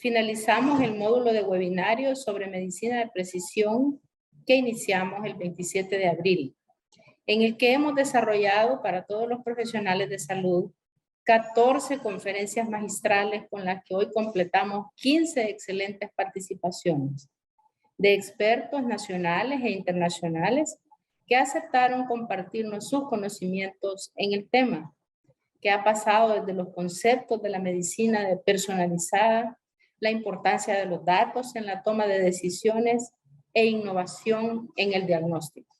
finalizamos el módulo de webinario sobre medicina de precisión que iniciamos el 27 de abril, en el que hemos desarrollado para todos los profesionales de salud 14 conferencias magistrales con las que hoy completamos 15 excelentes participaciones de expertos nacionales e internacionales que aceptaron compartirnos sus conocimientos en el tema, que ha pasado desde los conceptos de la medicina personalizada, la importancia de los datos en la toma de decisiones e innovación en el diagnóstico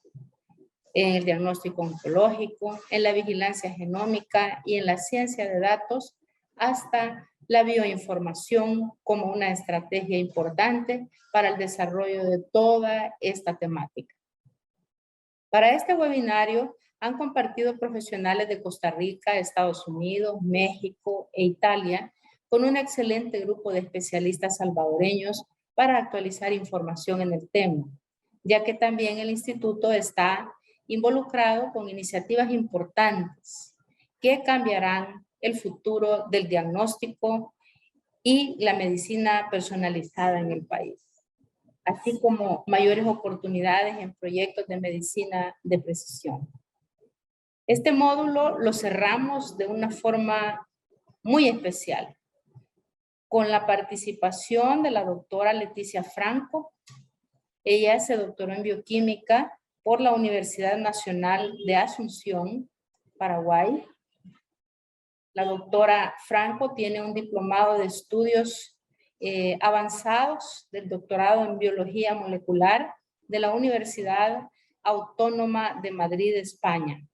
oncológico, en la vigilancia genómica y en la ciencia de datos, hasta la bioinformación como una estrategia importante para el desarrollo de toda esta temática. Para este webinario han compartido profesionales de Costa Rica, Estados Unidos, México e Italia con un excelente grupo de especialistas salvadoreños para actualizar información en el tema, ya que también el instituto está involucrado con iniciativas importantes que cambiarán el futuro del diagnóstico y la medicina personalizada en el país, así como mayores oportunidades en proyectos de medicina de precisión. Este módulo lo cerramos de una forma muy especial, con la participación de la doctora Leticia Franco. Ella se doctoró en bioquímica por la Universidad Nacional de Asunción, Paraguay. La doctora Franco tiene un diplomado de estudios avanzados del doctorado en biología molecular de la Universidad Autónoma de Madrid, España.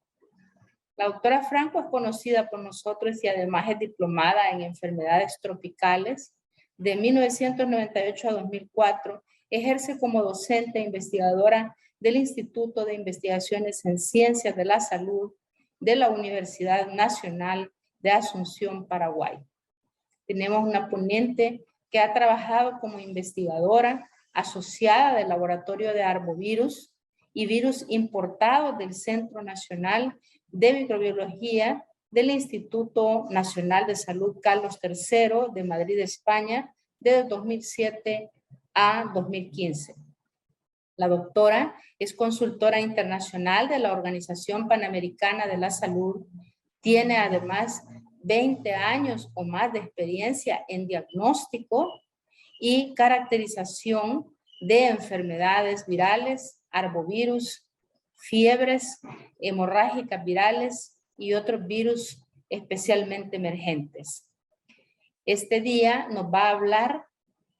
La doctora Franco es conocida por nosotros y además es diplomada en enfermedades tropicales. De 1998 a 2004 ejerce como docente e investigadora del Instituto de Investigaciones en Ciencias de la Salud de la Universidad Nacional de Asunción, Paraguay. Tenemos una ponente que ha trabajado como investigadora asociada del Laboratorio de Arbovirus y Virus Importados del Centro Nacional de Microbiología del Instituto Nacional de Salud Carlos III de Madrid, España, desde 2007 a 2015. La doctora es consultora internacional de la Organización Panamericana de la Salud. Tiene además 20 años o más de experiencia en diagnóstico y caracterización de enfermedades virales, arbovirus, fiebres hemorrágicas virales y otros virus especialmente emergentes. Este día nos va a hablar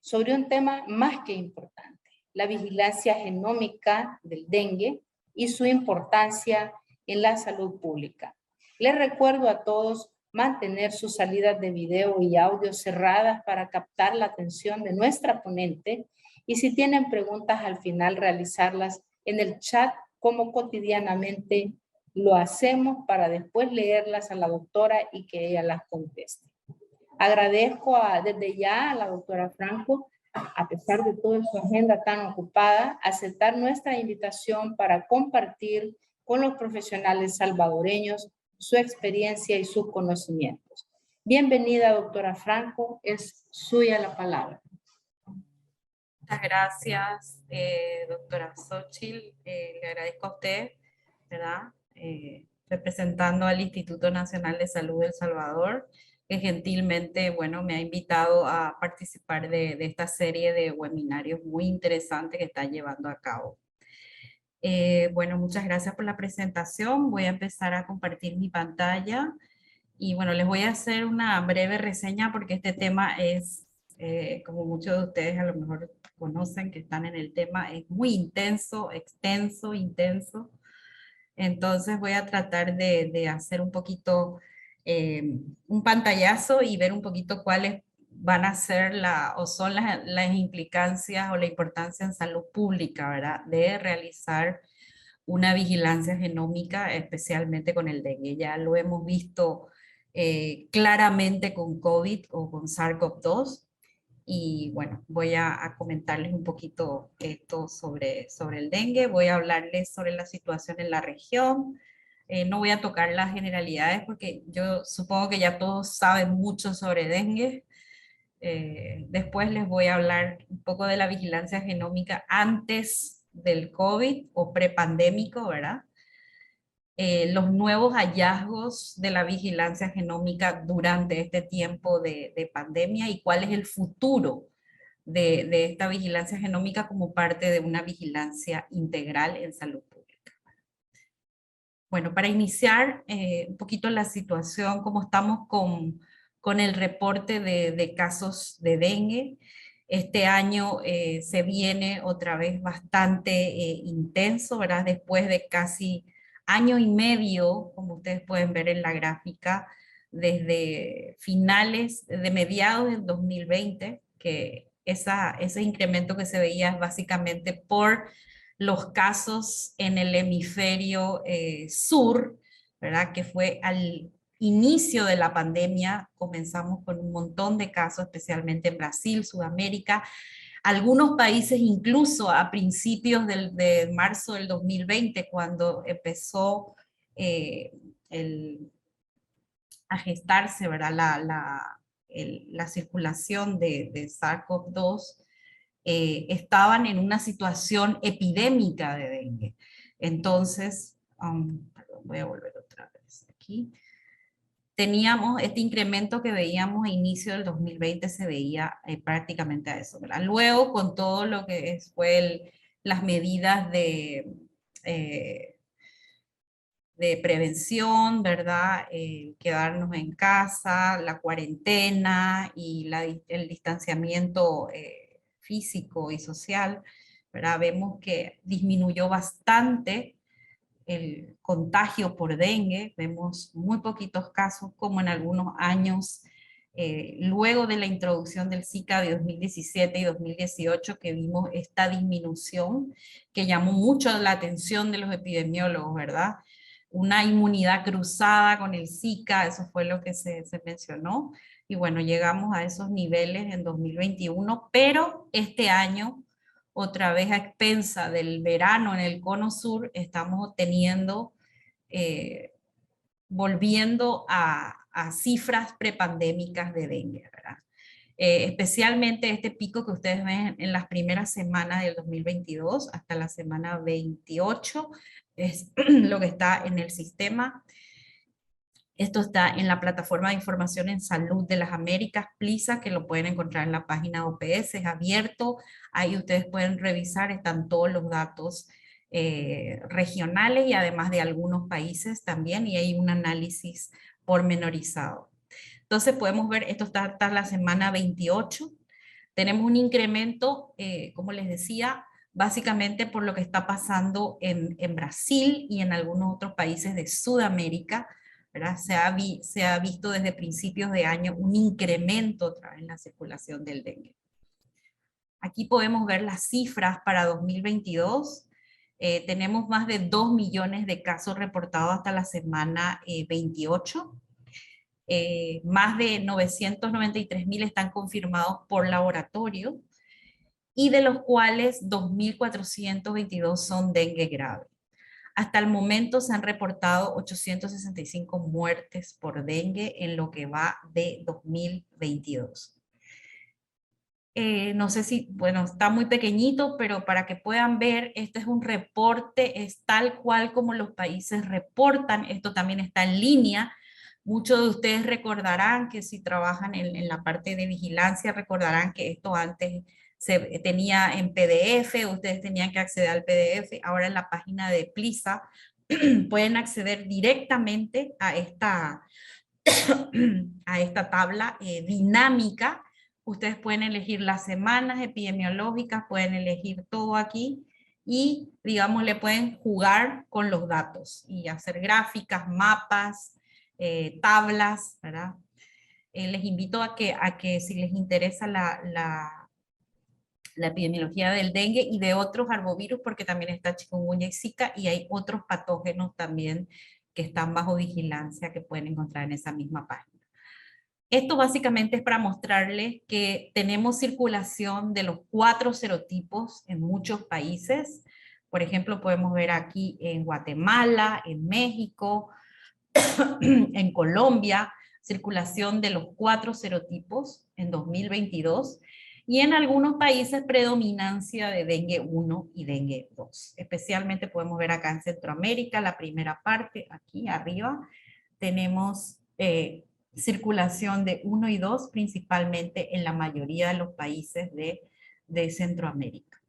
sobre un tema más que importante: la vigilancia genómica del dengue y su importancia en la salud pública. Les recuerdo a todos mantener sus salidas de video y audio cerradas para captar la atención de nuestra ponente, y si tienen preguntas al final realizarlas en el chat como cotidianamente lo hacemos, para después leerlas a la doctora y que ella las conteste. Agradezco desde ya a la doctora Franco, a pesar de toda su agenda tan ocupada, aceptar nuestra invitación para compartir con los profesionales salvadoreños su experiencia y sus conocimientos. Bienvenida, doctora Franco, es suya la palabra. Muchas gracias, doctora Xochitl. Le agradezco a usted, ¿verdad? Representando al Instituto Nacional de Salud de El Salvador, que gentilmente, bueno, me ha invitado a participar de esta serie de webinarios muy interesantes que está llevando a cabo. Bueno, muchas gracias por la presentación. Voy a empezar a compartir mi pantalla y bueno, les voy a hacer una breve reseña porque este tema es, como muchos de ustedes a lo mejor conocen que están en el tema, es muy intenso, extenso, intenso. Entonces voy a tratar de hacer un poquito un pantallazo y ver un poquito cuáles van a ser son las implicancias o la importancia en salud pública, ¿verdad? De realizar una vigilancia genómica, especialmente con el dengue. Ya lo hemos visto claramente con COVID o con SARS-CoV-2. Y bueno, voy a comentarles un poquito esto sobre el dengue. Voy a hablarles sobre la situación en la región. No voy a tocar las generalidades porque yo supongo que ya todos saben mucho sobre dengue. Después les voy a hablar un poco de la vigilancia genómica antes del COVID o prepandémico, ¿verdad? Los nuevos hallazgos de la vigilancia genómica durante este tiempo de pandemia y cuál es el futuro de esta vigilancia genómica como parte de una vigilancia integral en salud pública. Bueno, para iniciar un poquito la situación, cómo estamos con el reporte de casos de dengue. Este año se viene otra vez bastante intenso, ¿verdad? Después de casi año y medio, como ustedes pueden ver en la gráfica, desde finales, de mediados del 2020, que ese incremento que se veía es básicamente por los casos en el hemisferio sur, ¿verdad? Que fue al inicio de la pandemia, comenzamos con un montón de casos, especialmente en Brasil, Sudamérica, algunos países incluso a principios de marzo del 2020, cuando empezó a gestarse, ¿verdad? La circulación de SARS-CoV-2, estaban en una situación epidémica de dengue. Entonces, perdón, voy a volver otra vez aquí. Teníamos este incremento que veíamos a inicio del 2020, se veía prácticamente a eso, ¿verdad? Luego, con todo lo que fue las medidas de prevención, ¿verdad? Quedarnos en casa, la cuarentena y el distanciamiento físico y social, ¿verdad? Vemos que disminuyó bastante el contagio por dengue, vemos muy poquitos casos como en algunos años, luego de la introducción del Zika de 2017 y 2018, que vimos esta disminución que llamó mucho la atención de los epidemiólogos, ¿verdad? Una inmunidad cruzada con el Zika, eso fue lo que se mencionó, y bueno, llegamos a esos niveles en 2021, pero este año, otra vez a expensa del verano en el cono sur, estamos teniendo, volviendo a cifras prepandémicas de dengue, ¿verdad? Especialmente este pico que ustedes ven en las primeras semanas del 2022 hasta la semana 28, es lo que está en el sistema. Esto está en la plataforma de información en salud de las Américas, PLISA, que lo pueden encontrar en la página OPS, es abierto, ahí ustedes pueden revisar, están todos los datos regionales y además de algunos países también, y hay un análisis pormenorizado. Entonces podemos ver, esto está hasta la semana 28, tenemos un incremento, como les decía, básicamente por lo que está pasando en Brasil y en algunos otros países de Sudamérica, ¿verdad? Se ha visto desde principios de año un incremento otra vez en la circulación del dengue. Aquí podemos ver las cifras para 2022. Tenemos más de 2 millones de casos reportados hasta la semana 28. Más de 993,000 están confirmados por laboratorio y de los cuales 2.422 son dengue grave. Hasta el momento se han reportado 865 muertes por dengue en lo que va de 2022. No sé si, bueno, está muy pequeñito, pero para que puedan ver, este es un reporte, es tal cual como los países reportan, esto también está en línea. Muchos de ustedes recordarán que si trabajan en la parte de vigilancia, recordarán que esto antes se tenía en PDF, ustedes tenían que acceder al PDF, ahora en la página de PLISA pueden acceder directamente a esta tabla dinámica. Ustedes pueden elegir las semanas epidemiológicas, pueden elegir todo aquí y, digamos, le pueden jugar con los datos y hacer gráficas, mapas, tablas, ¿verdad? Les invito a que si les interesa la epidemiología del dengue y de otros arbovirus, porque también está chikungunya y zika, y hay otros patógenos también que están bajo vigilancia que pueden encontrar en esa misma página. Esto básicamente es para mostrarles que tenemos circulación de los 4 serotipos en muchos países. Por ejemplo, podemos ver aquí en Guatemala, en México, en Colombia. circulación de los 4 serotipos en 2022, y en algunos países predominancia de dengue 1 y dengue 2. Especialmente podemos ver acá en Centroamérica, la primera parte, aquí arriba, tenemos circulación de 1 y 2, principalmente en la mayoría de los países de Centroamérica.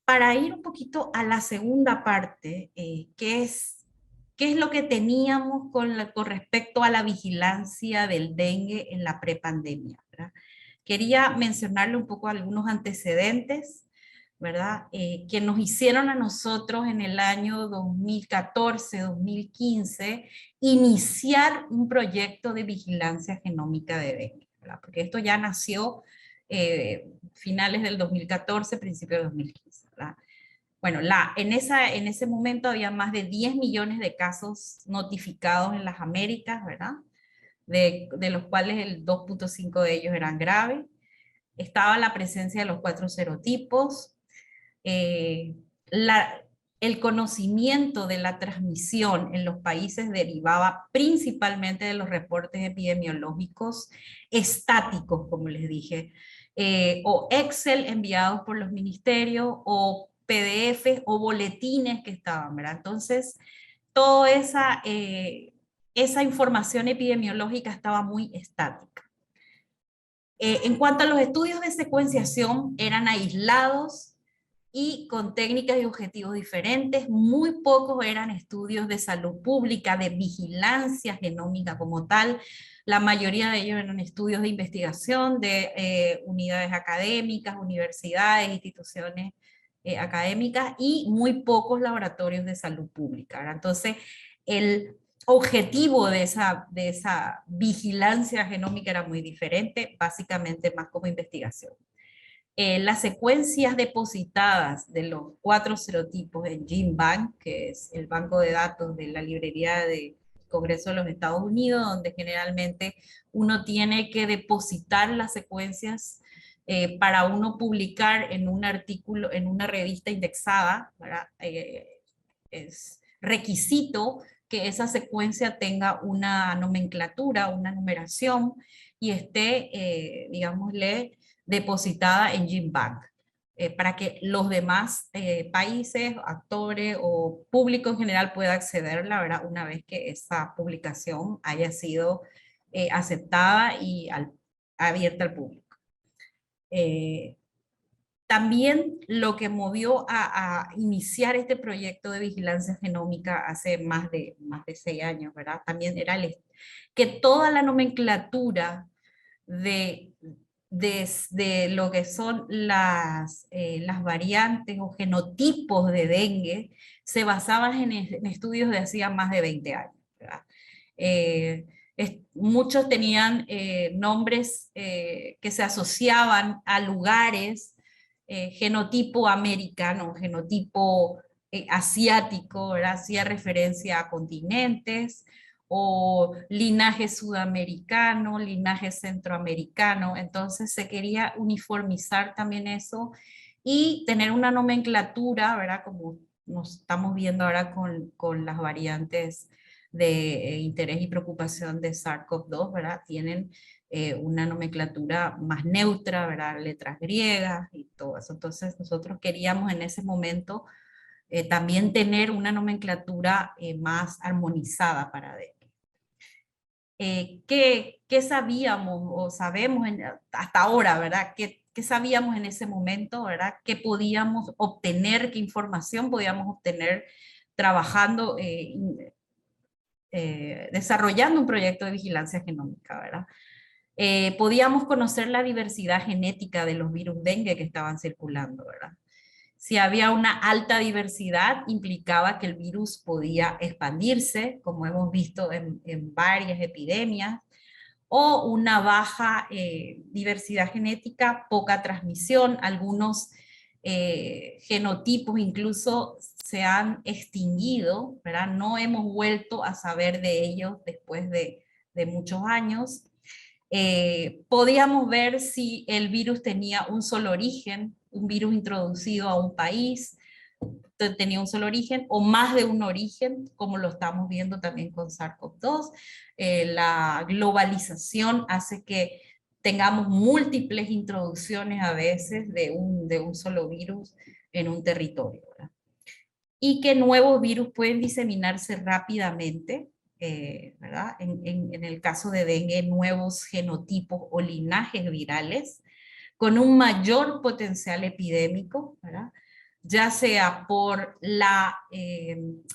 Para ir un poquito a la segunda parte, ¿qué es lo que teníamos con respecto a la vigilancia del dengue en la prepandemia, ¿verdad? Quería mencionarle un poco algunos antecedentes, ¿verdad? Que nos hicieron a nosotros en el año 2014-2015 iniciar un proyecto de vigilancia genómica de dengue, ¿verdad? Porque esto ya nació finales del 2014, principios del 2015, ¿verdad? Bueno, en ese momento había más de 10 millones de casos notificados en las Américas, ¿verdad? De los cuales el 2.5 de ellos eran graves. Estaba la presencia de los 4 serotipos. El conocimiento de la transmisión en los países derivaba principalmente de los reportes epidemiológicos estáticos, como les dije, o Excel enviados por los ministerios, o PDF o boletines que estaban, ¿verdad? Entonces, toda esa información epidemiológica estaba muy estática. En cuanto a los estudios de secuenciación, eran aislados y con técnicas y objetivos diferentes. Muy pocos eran estudios de salud pública, de vigilancia genómica como tal. La mayoría de ellos eran estudios de investigación de unidades académicas, universidades, instituciones académicas, y muy pocos laboratorios de salud pública, ¿verdad? Entonces, el objetivo de esa vigilancia genómica era muy diferente, básicamente más como investigación. Las secuencias depositadas de los 4 serotipos en GenBank, que es el banco de datos de la librería de Congreso de los Estados Unidos, donde generalmente uno tiene que depositar las secuencias para uno publicar en un artículo, en una revista indexada, ¿verdad? Es requisito que esa secuencia tenga una nomenclatura, una numeración, y esté, digámosle, depositada en GenBank, para que los demás países, actores o público en general pueda acceder, la verdad, una vez que esa publicación haya sido aceptada y abierta al público. También lo que movió a iniciar este proyecto de vigilancia genómica hace más de 6 años, ¿verdad? También era que toda la nomenclatura de lo que son las variantes o genotipos de dengue se basaban en estudios de hacía más de 20 años, ¿verdad? Muchos tenían nombres que se asociaban a lugares, genotipo americano, genotipo asiático, ¿verdad? Hacía referencia a continentes, o linaje sudamericano, linaje centroamericano. Entonces se quería uniformizar también eso y tener una nomenclatura, ¿verdad? Como nos estamos viendo ahora con las variantes de interés y preocupación de SARS-CoV-2, ¿verdad? Tienen una nomenclatura más neutra, ¿verdad? Letras griegas y todo eso. Entonces nosotros queríamos en ese momento también tener una nomenclatura más armonizada para dengue. ¿Qué sabíamos o sabemos hasta ahora, ¿verdad? ¿Qué sabíamos en ese momento, ¿verdad? ¿Qué podíamos obtener, qué información podíamos obtener trabajando, desarrollando un proyecto de vigilancia genómica, ¿verdad? Podíamos conocer la diversidad genética de los virus dengue que estaban circulando, ¿verdad? Si había una alta diversidad, implicaba que el virus podía expandirse, como hemos visto en varias epidemias, o una baja diversidad genética, poca transmisión. Algunos genotipos incluso se han extinguido, ¿verdad? No hemos vuelto a saber de ellos después de muchos años. Podíamos ver si el virus tenía un solo origen, un virus introducido a un país, tenía un solo origen o más de un origen, como lo estamos viendo también con SARS-CoV-2. La globalización hace que tengamos múltiples introducciones a veces de un solo virus en un territorio, ¿verdad? Y que nuevos virus pueden diseminarse rápidamente, ¿verdad? En el caso de dengue, nuevos genotipos o linajes virales con un mayor potencial epidémico, ¿verdad? Ya sea por la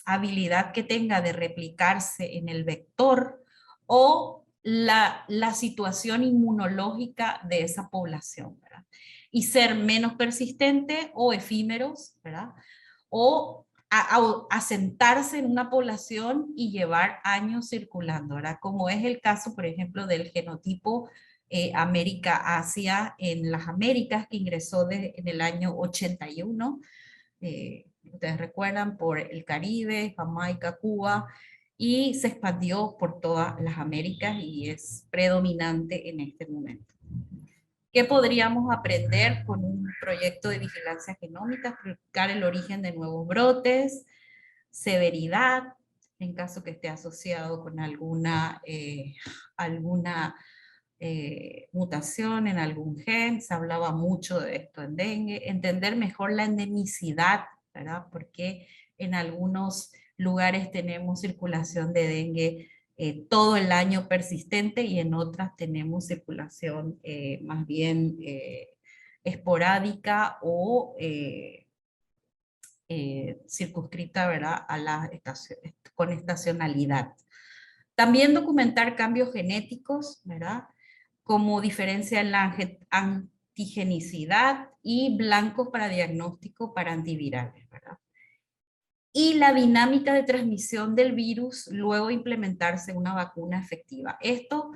habilidad que tenga de replicarse en el vector o la situación inmunológica de esa población, ¿verdad? Y ser menos persistente o efímeros, ¿verdad? O asentarse en una población y llevar años circulando, ¿verdad? Como es el caso, por ejemplo, del genotipo América-Asia en las Américas, que ingresó en el año 81, ustedes recuerdan, por el Caribe, Jamaica, Cuba, y se expandió por todas las Américas y es predominante en este momento. ¿Qué podríamos aprender con un proyecto de vigilancia genómica? Explicar el origen de nuevos brotes, severidad, en caso que esté asociado con alguna mutación en algún gen, se hablaba mucho de esto en dengue, entender mejor la endemicidad, ¿verdad? Porque en algunos lugares tenemos circulación de dengue todo el año persistente y en otras tenemos circulación más bien esporádica o circunscrita, ¿verdad? A la con estacionalidad. También documentar cambios genéticos, ¿verdad? Como diferencia en la antigenicidad y blancos para diagnóstico para antivirales, ¿verdad? Y la dinámica de transmisión del virus, luego implementarse una vacuna efectiva. Esto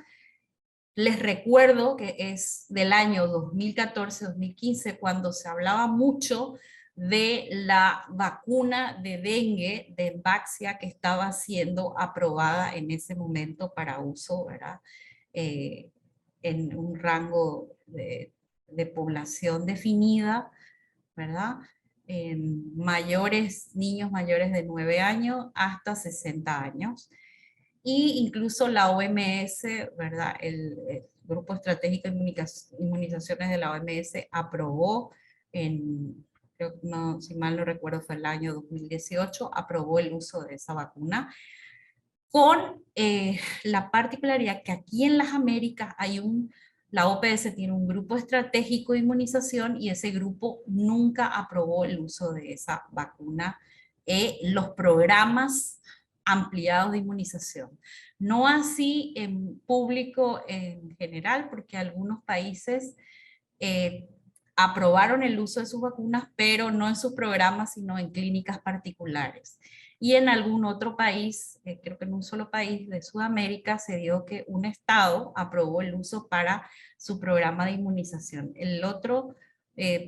les recuerdo que es del año 2014-2015, cuando se hablaba mucho de la vacuna de dengue, de Vaxia, que estaba siendo aprobada en ese momento para uso, ¿verdad? En un rango de población definida, ¿verdad? Niños mayores de 9 años hasta 60 años. Y incluso la OMS, ¿verdad? El Grupo Estratégico de Inmunizaciones de la OMS aprobó creo, no, si mal no recuerdo fue el año 2018, aprobó el uso de esa vacuna, con la particularidad que aquí en las Américas la OPS tiene un grupo estratégico de inmunización y ese grupo nunca aprobó el uso de esa vacuna, los programas ampliados de inmunización. No así en público en general, porque algunos países aprobaron el uso de sus vacunas, pero no en sus programas, sino en clínicas particulares. Y en algún otro país, creo que en un solo país de Sudamérica, se dio que un estado aprobó el uso para su programa de inmunización. El otro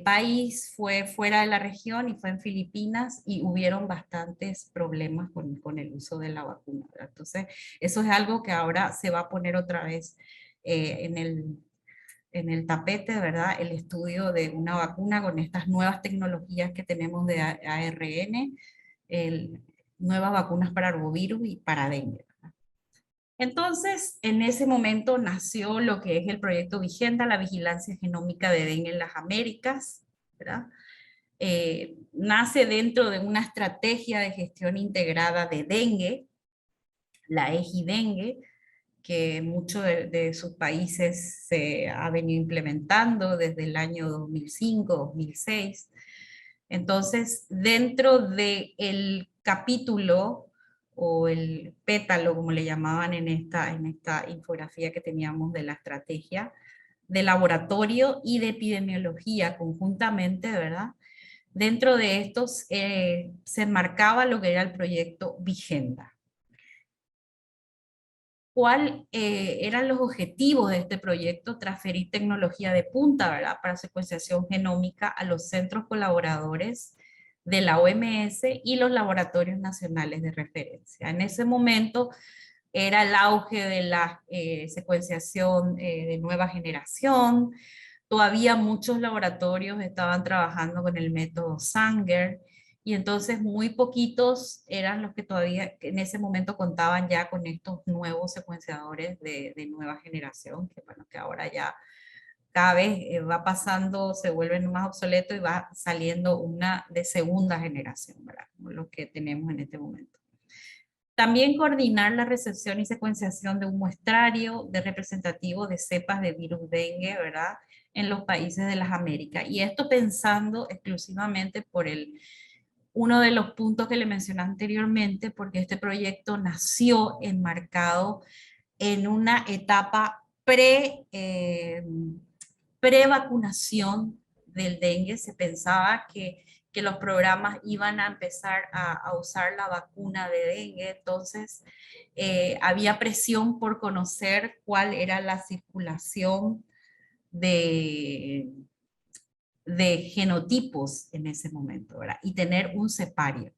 país fue fuera de la región y fue en Filipinas y hubieron bastantes problemas con el uso de la vacuna, ¿verdad? Entonces, eso es algo que ahora se va a poner otra vez en el tapete, ¿verdad? El estudio de una vacuna con estas nuevas tecnologías que tenemos de ARN, nuevas vacunas para arbovirus y para dengue, ¿verdad? Entonces, en ese momento nació lo que es el proyecto Vigenda, la vigilancia genómica de dengue en las Américas, ¿verdad? Nace dentro de una estrategia de gestión integrada de dengue, la EGI-Dengue, que muchos de sus países se ha venido implementando desde el año 2005, 2006. Entonces, dentro del capítulo o el pétalo, como le llamaban en esta infografía que teníamos de la estrategia, de laboratorio y de epidemiología conjuntamente, ¿verdad? Dentro de estos se marcaba lo que era el proyecto Vigenda. ¿Cuáles eran los objetivos de este proyecto? Transferir tecnología de punta, ¿verdad?, para secuenciación genómica a los centros colaboradores de la OMS y los laboratorios nacionales de referencia. En ese momento era el auge de la secuenciación de nueva generación. Todavía muchos laboratorios estaban trabajando con el método Sanger y entonces muy poquitos eran los que todavía en ese momento contaban ya con estos nuevos secuenciadores de nueva generación, que bueno, que ahora ya cada vez va pasando, se vuelven más obsoletos y va saliendo una de segunda generación, ¿verdad? Como lo que tenemos en este momento. También coordinar la recepción y secuenciación de un muestrario de representativo de cepas de virus dengue, ¿verdad? En los países de las Américas. Y esto pensando exclusivamente por uno de los puntos que le mencioné anteriormente, porque este proyecto nació enmarcado en una etapa pre-vacunación del dengue. Se pensaba que los programas iban a empezar a usar la vacuna de dengue, entonces había presión por conocer cuál era la circulación de, de genotipos en ese momento, ¿verdad? Y tener un cepario.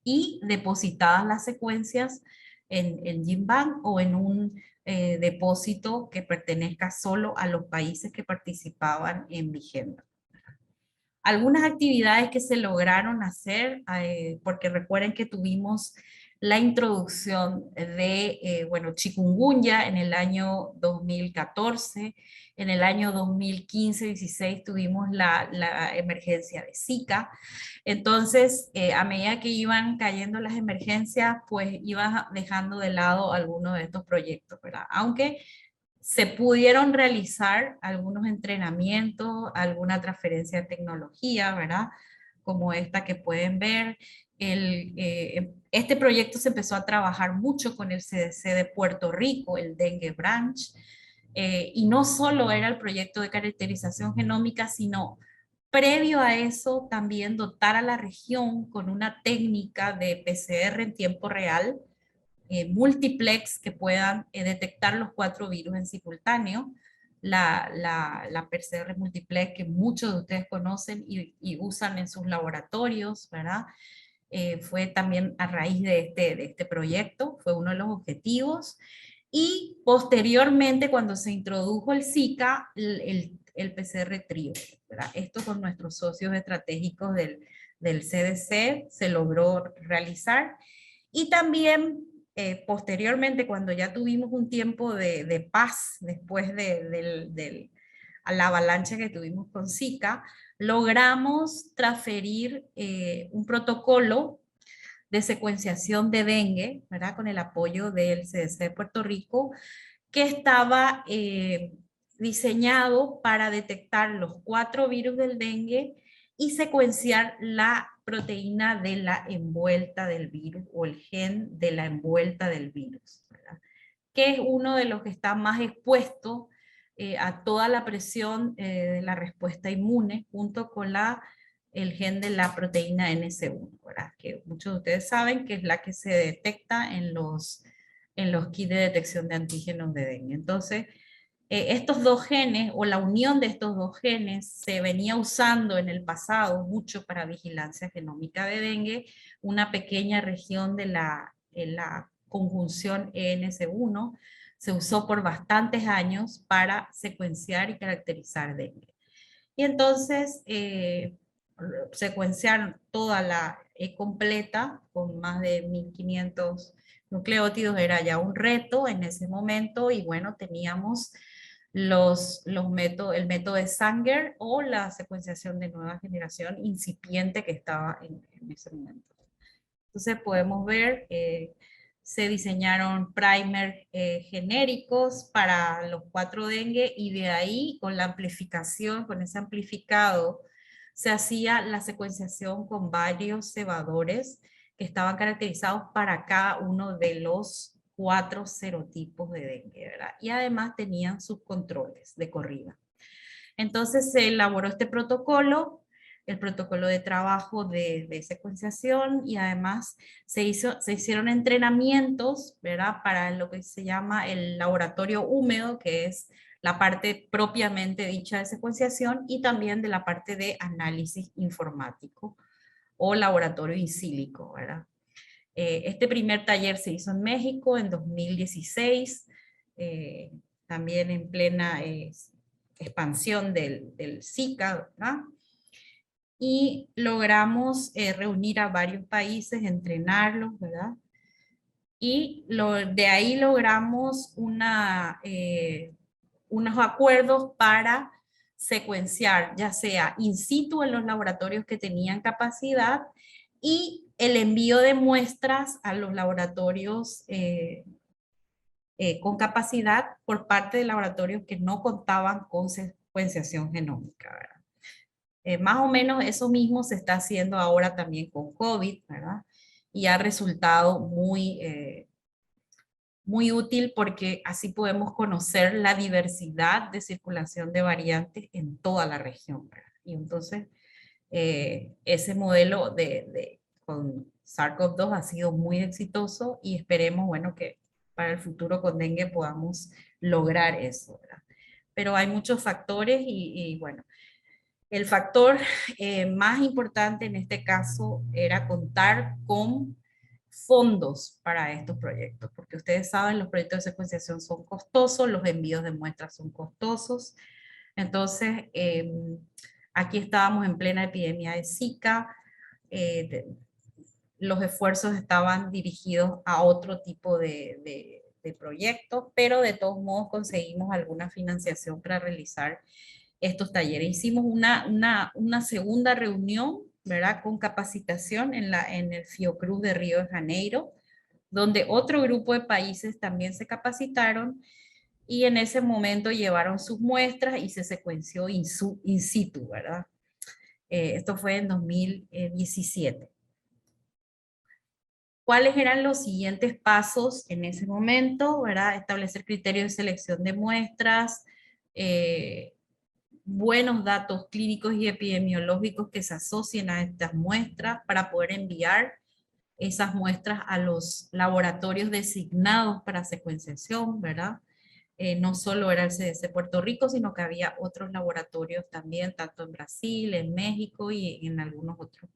Y depositadas las secuencias en GenBank o en un depósito que pertenezca solo a los países que participaban en Vigenda. Algunas actividades que se lograron hacer, porque recuerden que tuvimos la introducción de, bueno, chikungunya en el año 2014, en el año 2015-16 tuvimos la emergencia de Zika. Entonces, a medida que iban cayendo las emergencias, pues iba dejando de lado algunos de estos proyectos, ¿verdad? Aunque se pudieron realizar algunos entrenamientos, alguna transferencia de tecnología, ¿verdad? Como esta que pueden ver. Este proyecto se empezó a trabajar mucho con el CDC de Puerto Rico, el Dengue Branch, y no solo era el proyecto de caracterización genómica, sino previo a eso también dotar a la región con una técnica de PCR en tiempo real, multiplex, que puedan detectar los 4 virus en simultáneo. La PCR multiplex que muchos de ustedes conocen y usan en sus laboratorios, ¿verdad? Fue también a raíz de este proyecto, fue uno de los objetivos. Y posteriormente, cuando se introdujo el Zika, el PCR trío, ¿verdad? Esto con nuestros socios estratégicos del CDC se logró realizar. Y también posteriormente, cuando ya tuvimos un tiempo de paz después a la avalancha que tuvimos con Zika, logramos transferir un protocolo de secuenciación de dengue, ¿verdad? Con el apoyo del CDC de Puerto Rico, que estaba diseñado para detectar los 4 virus del dengue y secuenciar la proteína de la envuelta del virus o el gen de la envuelta del virus, ¿verdad? Que es uno de los que está más expuesto a toda la presión de la respuesta inmune, junto con el gen de la proteína NC1, ¿verdad? Que muchos de ustedes saben que es la que se detecta en los kits de detección de antígenos de dengue. Entonces, estos dos genes o la unión de estos dos genes se venía usando en el pasado mucho para vigilancia genómica de dengue, una pequeña región de la conjunción ENS1 se usó por bastantes años para secuenciar y caracterizar dengue. Y entonces secuenciar toda la E completa con más de 1500 nucleótidos era ya un reto en ese momento, y bueno, teníamos el método de Sanger o la secuenciación de nueva generación incipiente que estaba en ese momento. Entonces podemos ver, se diseñaron primers genéricos para los 4 dengue, y de ahí con la amplificación, con ese amplificado, se hacía la secuenciación con varios cebadores que estaban caracterizados para cada uno de los 4 serotipos de dengue, ¿verdad? Y además tenían sus controles de corrida. Entonces se elaboró este protocolo, el protocolo de trabajo de secuenciación, y además se hicieron entrenamientos, ¿verdad? Para lo que se llama el laboratorio húmedo, que es la parte propiamente dicha de secuenciación, y también de la parte de análisis informático o laboratorio in silico, ¿verdad? Este primer taller se hizo en México en 2016, también en plena expansión del Zika, ¿verdad? y logramos reunir a varios países, entrenarlos, ¿verdad? Y de ahí logramos unos acuerdos para secuenciar, ya sea in situ en los laboratorios que tenían capacidad y el envío de muestras a los laboratorios con capacidad por parte de laboratorios que no contaban con secuenciación genómica, ¿verdad? Más o menos eso mismo se está haciendo ahora también con COVID, ¿verdad? Y ha resultado muy útil porque así podemos conocer la diversidad de circulación de variantes en toda la región, ¿verdad? Y entonces ese modelo con SARS-CoV-2 ha sido muy exitoso y esperemos, bueno, que para el futuro con dengue podamos lograr eso, ¿verdad? Pero hay muchos factores y bueno, el factor más importante en este caso era contar con fondos para estos proyectos, porque ustedes saben, los proyectos de secuenciación son costosos, los envíos de muestras son costosos. Entonces, aquí estábamos en plena epidemia de Zika, los esfuerzos estaban dirigidos a otro tipo de proyectos, pero de todos modos conseguimos alguna financiación para realizar estos talleres. Hicimos una segunda reunión, ¿verdad? Con capacitación en el Fiocruz de Río de Janeiro, donde otro grupo de países también se capacitaron y en ese momento llevaron sus muestras y se secuenció in situ, ¿verdad? Esto fue en 2017. ¿Cuáles eran los siguientes pasos en ese momento? ¿Verdad? Establecer criterios de selección de muestras, buenos datos clínicos y epidemiológicos que se asocien a estas muestras para poder enviar esas muestras a los laboratorios designados para secuenciación, ¿verdad? No solo era el CDC Puerto Rico, sino que había otros laboratorios también, tanto en Brasil, en México y en algunos otros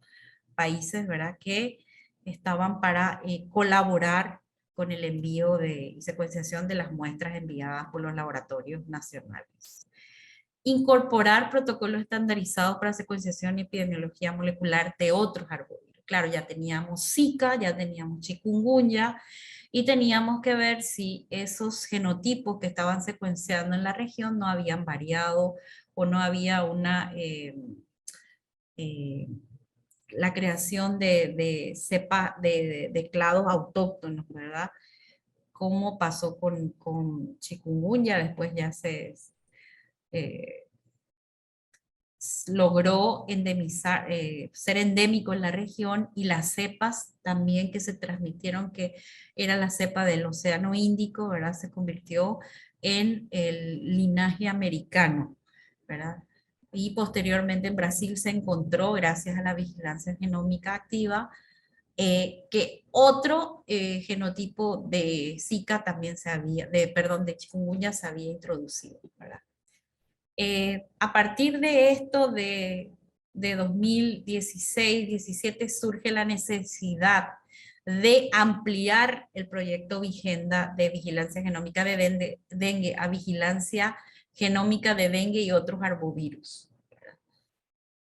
países, ¿verdad? Que estaban para colaborar con el envío y secuenciación de las muestras enviadas por los laboratorios nacionales. Incorporar protocolos estandarizados para secuenciación y epidemiología molecular de otros arbovirus. Claro, ya teníamos Zika, ya teníamos chikungunya, y teníamos que ver si esos genotipos que estaban secuenciando en la región no habían variado o no había la creación de clados autóctonos, ¿verdad? Como pasó con chikungunya, después ya eh, logró endemizar, ser endémico en la región, y las cepas también que se transmitieron, que era la cepa del Océano Índico, ¿verdad? Se convirtió en el linaje americano, ¿verdad? Y posteriormente en Brasil se encontró, gracias a la vigilancia genómica activa, que otro genotipo de Zika también de chikungunya se había introducido, ¿verdad? A partir de esto, de 2016-17, surge la necesidad de ampliar el proyecto Vigenda de vigilancia genómica de dengue a vigilancia genómica de dengue y otros arbovirus.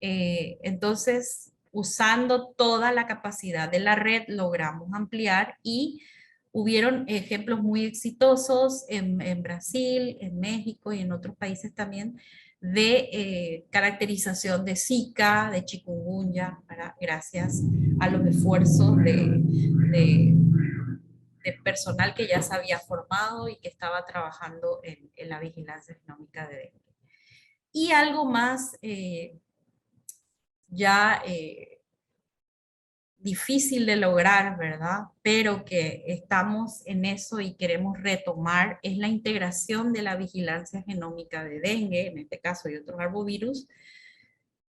Entonces, usando toda la capacidad de la red, logramos ampliar y hubieron ejemplos muy exitosos en Brasil, en México y en otros países también de caracterización de Zika, de chikungunya, gracias a los esfuerzos de personal que ya se había formado y que estaba trabajando en la vigilancia genómica de dengue. Y algo más ya difícil de lograr, ¿verdad? Pero que estamos en eso y queremos retomar, es la integración de la vigilancia genómica de dengue, en este caso y otros arbovirus,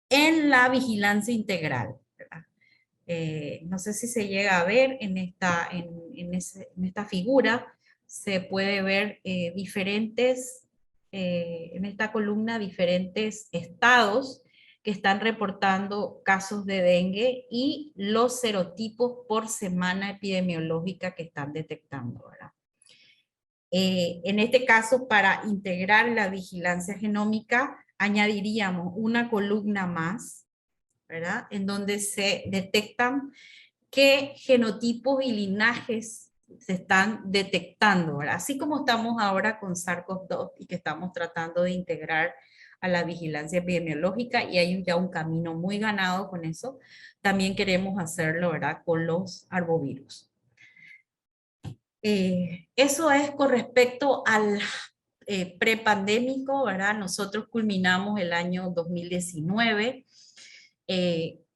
en la vigilancia integral, ¿verdad? No sé si se llega a ver en esta figura, se puede ver en esta columna, diferentes estados que están reportando casos de dengue y los serotipos por semana epidemiológica que están detectando, ¿verdad? En este caso, para integrar la vigilancia genómica, añadiríamos una columna más ¿verdad? En donde se detectan qué genotipos y linajes se están detectando, ¿verdad? Así como estamos ahora con SARS-CoV-2 y que estamos tratando de integrar a la vigilancia epidemiológica y hay ya un camino muy ganado con eso, también queremos hacerlo, ¿verdad? Con los arbovirus. Eso es con respecto al prepandémico, ¿verdad? Nosotros culminamos el año 2019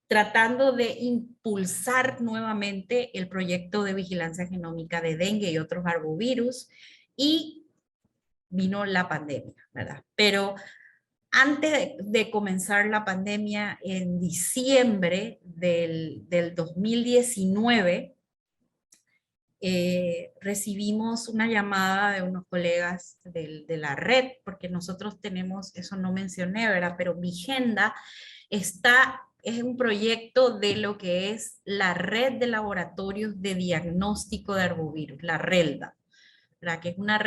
tratando de impulsar nuevamente el proyecto de vigilancia genómica de dengue y otros arbovirus, y vino la pandemia, ¿verdad? Pero antes de comenzar la pandemia, en diciembre del 2019, recibimos una llamada de unos colegas de la red, porque nosotros tenemos, eso no mencioné, ¿verdad? Pero Vigenda es un proyecto de lo que es la red de laboratorios de diagnóstico de arbovirus, la RELDA, ¿verdad? Que es una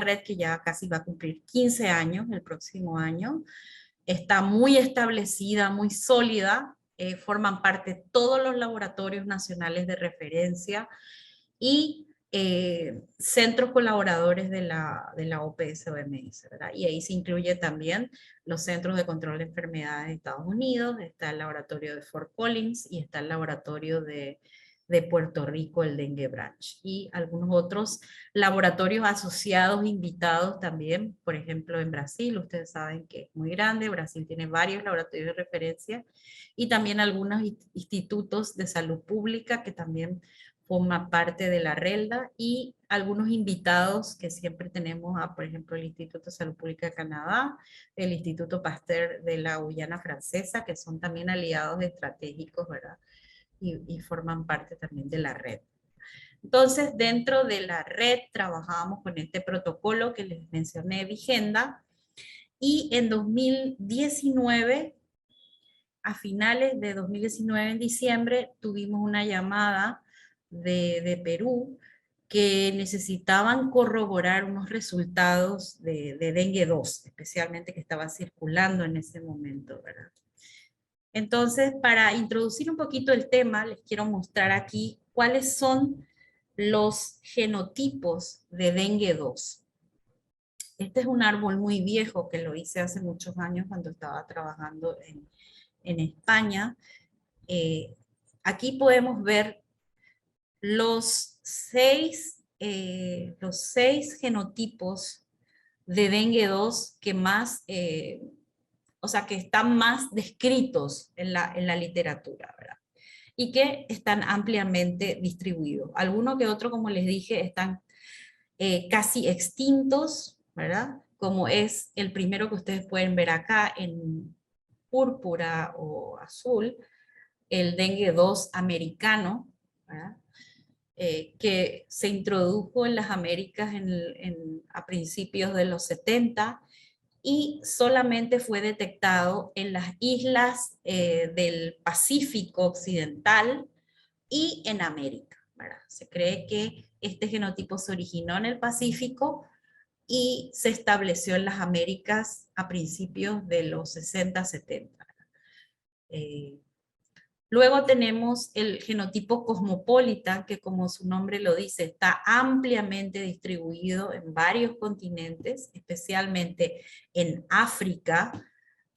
red que ya casi va a cumplir 15 años el próximo año. Está muy establecida, muy sólida, forman parte todos los laboratorios nacionales de referencia y centros colaboradores de la OPS-OMS, ¿verdad? Y ahí se incluye también los Centros de Control de Enfermedades de Estados Unidos, está el laboratorio de Fort Collins y está el laboratorio de Puerto Rico, el Dengue Branch, y algunos otros laboratorios asociados, invitados también, por ejemplo en Brasil, ustedes saben que es muy grande, Brasil tiene varios laboratorios de referencia, y también algunos institutos de salud pública que también forma parte de la RELDA, y algunos invitados que siempre tenemos, por ejemplo, el Instituto de Salud Pública de Canadá, el Instituto Pasteur de la Guyana Francesa, que son también aliados estratégicos, ¿verdad? Y forman parte también de la red. Entonces, dentro de la red trabajamos con este protocolo que les mencioné, Vigenda, y en 2019, a finales de 2019, en diciembre, tuvimos una llamada de Perú que necesitaban corroborar unos resultados de dengue 2, especialmente que estaba circulando en ese momento, ¿verdad? Entonces, para introducir un poquito el tema, les quiero mostrar aquí cuáles son los genotipos de dengue 2. Este es un árbol muy viejo que lo hice hace muchos años cuando estaba trabajando en España. Aquí podemos ver los seis genotipos de dengue 2 que más, o sea, que están más descritos en la literatura, ¿verdad? Y que están ampliamente distribuidos. Algunos que otros, como les dije, están casi extintos, ¿verdad? Como es el primero que ustedes pueden ver acá en púrpura o azul, el dengue 2 americano, ¿verdad? Que se introdujo en las Américas a principios de los 70 y solamente fue detectado en las islas del Pacífico Occidental y en América, ¿verdad? Se cree que este genotipo se originó en el Pacífico y se estableció en las Américas a principios de los 60-70. Luego tenemos el genotipo cosmopolita, que como su nombre lo dice, está ampliamente distribuido en varios continentes, especialmente en África,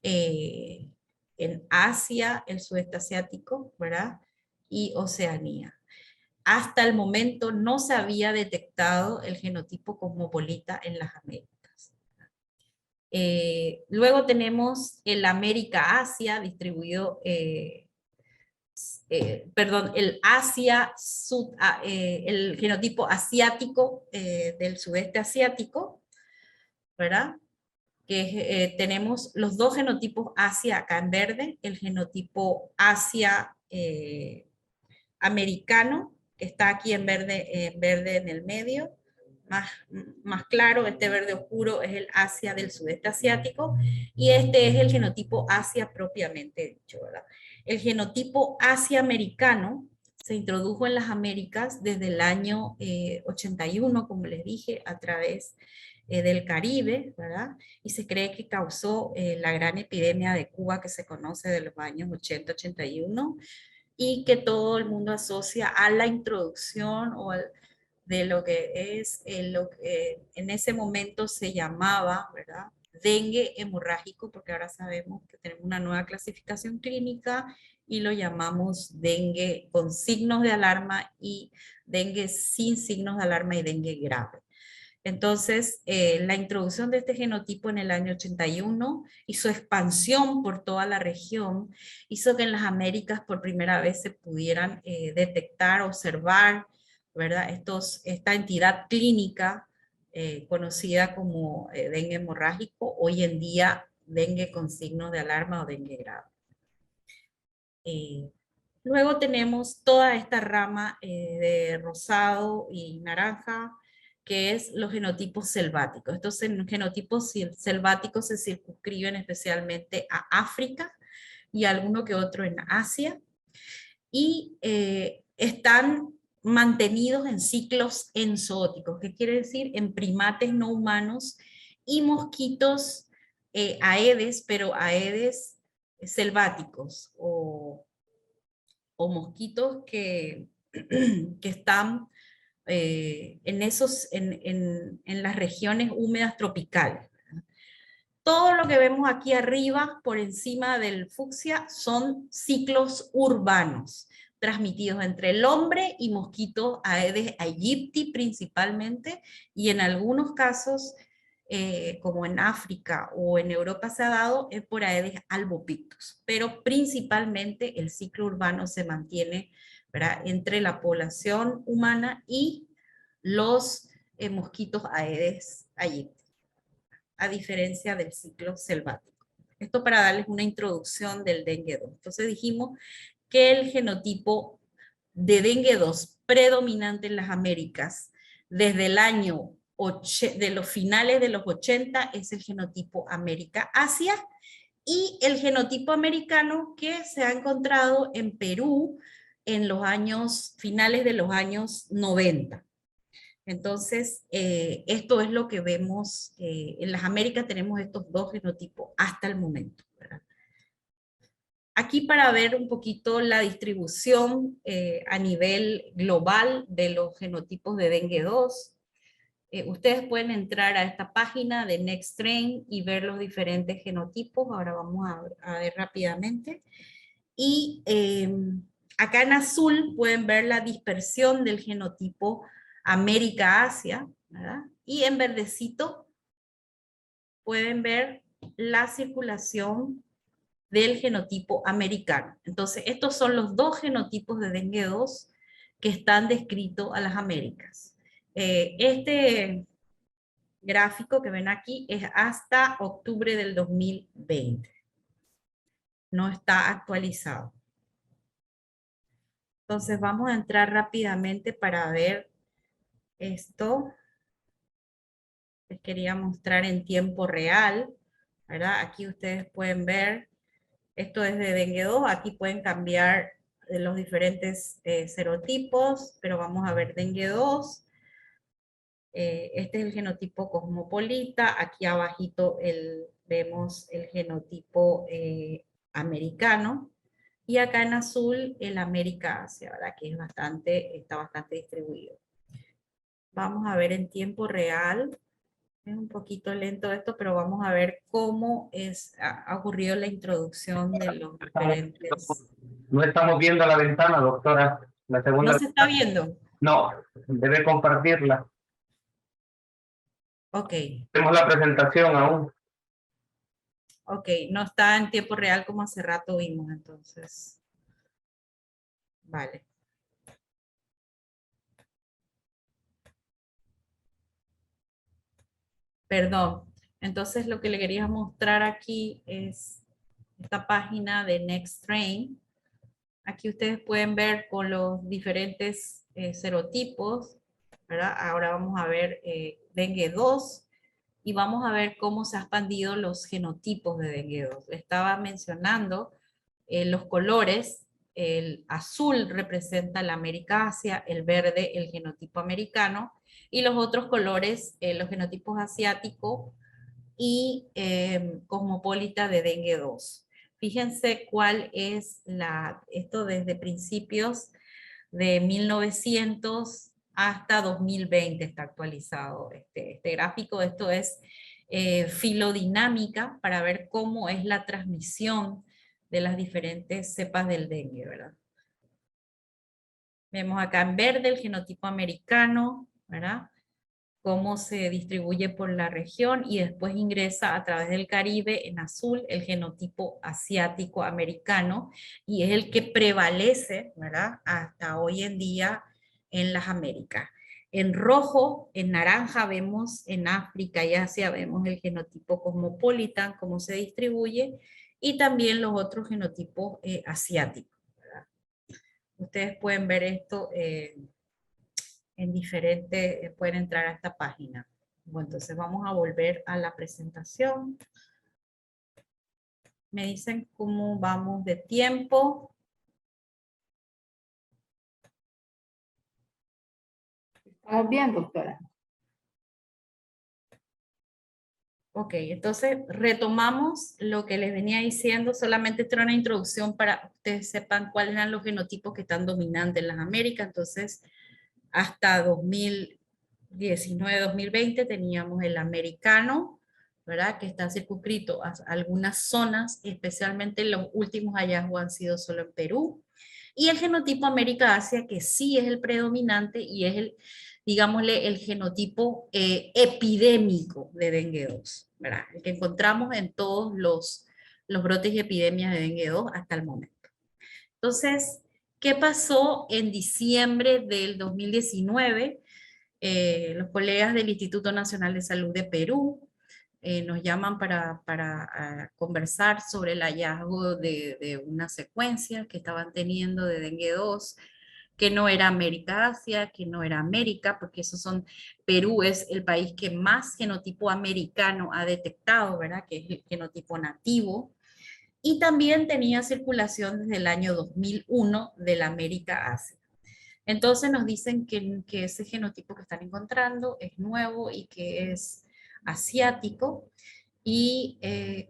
en Asia, el sudeste asiático, ¿verdad? Y Oceanía. Hasta el momento no se había detectado el genotipo cosmopolita en las Américas. Luego tenemos el América-Asia distribuido el genotipo asiático del sudeste asiático, ¿verdad? Que tenemos los dos genotipos Asia acá en verde, el genotipo Asia americano, que está aquí en verde en el medio, más claro, este verde oscuro es el Asia del sudeste asiático, y este es el genotipo Asia propiamente dicho, ¿verdad? El genotipo Asia americano se introdujo en las Américas desde el año 81, como les dije, a través del Caribe, ¿verdad? Y se cree que causó la gran epidemia de Cuba que se conoce de los años 80-81 y que todo el mundo asocia a la introducción de lo que es lo que en ese momento se llamaba, ¿verdad? Dengue hemorrágico, porque ahora sabemos que tenemos una nueva clasificación clínica y lo llamamos dengue con signos de alarma y dengue sin signos de alarma y dengue grave. Entonces, la introducción de este genotipo en el año 81 y su expansión por toda la región hizo que en las Américas por primera vez se pudieran detectar, observar, ¿verdad? Esta entidad clínica conocida como dengue hemorrágico, hoy en día dengue con signos de alarma o dengue grave. Luego tenemos toda esta rama de rosado y naranja, que es los genotipos selváticos. Estos genotipos selváticos se circunscriben especialmente a África y alguno que otro en Asia, y están mantenidos en ciclos enzooticos, que quiere decir en primates no humanos y mosquitos aedes, pero aedes selváticos o mosquitos que, que están en las regiones húmedas tropicales. Todo lo que vemos aquí arriba, por encima del fucsia, son ciclos urbanos, transmitidos entre el hombre y mosquitos Aedes aegypti principalmente, y en algunos casos, como en África o en Europa se ha dado, es por Aedes albopictus, pero principalmente el ciclo urbano se mantiene, ¿verdad?, entre la población humana y los mosquitos Aedes aegypti, a diferencia del ciclo selvático. Esto para darles una introducción del dengue 2. Entonces dijimos que el genotipo de dengue 2 predominante en las Américas desde el año de los finales de los 80 es el genotipo América-Asia, y el genotipo americano que se ha encontrado en Perú en los años finales de los años 90. Entonces, esto es lo que vemos. En las Américas tenemos estos dos genotipos hasta el momento, ¿verdad? Aquí para ver un poquito la distribución a nivel global de los genotipos de dengue 2. Ustedes pueden entrar a esta página de NextStrain y ver los diferentes genotipos. Ahora vamos a ver rápidamente. Y acá en azul pueden ver la dispersión del genotipo América-Asia, ¿verdad? Y en verdecito pueden ver la circulación del genotipo americano. Entonces, estos son los dos genotipos de dengue 2 que están descritos a las Américas. Este gráfico que ven aquí es hasta octubre del 2020. No está actualizado. Entonces vamos a entrar rápidamente para ver esto. Les quería mostrar en tiempo real, ¿verdad? Aquí ustedes pueden ver, esto es de dengue 2, aquí pueden cambiar los diferentes serotipos, pero vamos a ver dengue 2. Este es el genotipo cosmopolita, aquí abajito vemos el genotipo americano, y acá en azul el América-Asia, ¿verdad? Que está bastante distribuido. Vamos a ver en tiempo real. Es un poquito lento esto, pero vamos a ver cómo ha ocurrido la introducción de los diferentes. No estamos viendo la ventana, doctora. La segunda. ¿No se está viendo? No, debe compartirla. Ok. Tenemos la presentación aún. Ok, no está en tiempo real como hace rato vimos, entonces. Vale. Perdón. Entonces lo que le quería mostrar aquí es esta página de NextStrain. Aquí ustedes pueden ver con los diferentes serotipos, ¿verdad? Ahora vamos a ver dengue 2 y vamos a ver cómo se han expandido los genotipos de dengue 2. Le estaba mencionando los colores. El azul representa la América-Asia, el verde el genotipo americano, y los otros colores, los genotipos asiático y cosmopolita de dengue 2. Fíjense cuál es esto desde principios de 1900 hasta 2020 está actualizado este gráfico. Esto es filodinámica para ver cómo es la transmisión de las diferentes cepas del dengue, ¿verdad? Vemos acá en verde el genotipo americano, ¿verdad? Cómo se distribuye por la región y después ingresa a través del Caribe en azul el genotipo asiático americano y es el que prevalece, ¿verdad? Hasta hoy en día en las Américas. En rojo, en naranja vemos en África y Asia vemos el genotipo cosmopolitan, cómo se distribuye y también los otros genotipos asiáticos, ¿verdad? Ustedes pueden ver esto en diferentes, pueden entrar a esta página. Bueno, entonces vamos a volver a la presentación. Me dicen cómo vamos de tiempo. Estamos bien, doctora. Ok, entonces retomamos lo que les venía diciendo. Solamente esto era una introducción para que ustedes sepan cuáles eran los genotipos que están dominantes en las Américas. Entonces, hasta 2019, 2020 teníamos el americano, ¿verdad? Que está circunscrito a algunas zonas, especialmente los últimos hallazgos han sido solo en Perú. Y el genotipo América-Asia, que sí es el predominante y es el, digámosle, el genotipo epidémico de dengue 2, ¿verdad? El que encontramos en todos los brotes y epidemias de dengue 2 hasta el momento. Entonces, ¿qué pasó en diciembre del 2019? Los colegas del Instituto Nacional de Salud de Perú nos llaman para conversar sobre el hallazgo de una secuencia que estaban teniendo de dengue 2, que no era América-Asia, que no era América, porque Perú es el país que más genotipo americano ha detectado, ¿verdad? Que es el genotipo nativo. Y también tenía circulación desde el año 2001 de la América-Asia. Entonces nos dicen que ese genotipo que están encontrando es nuevo y que es asiático. Y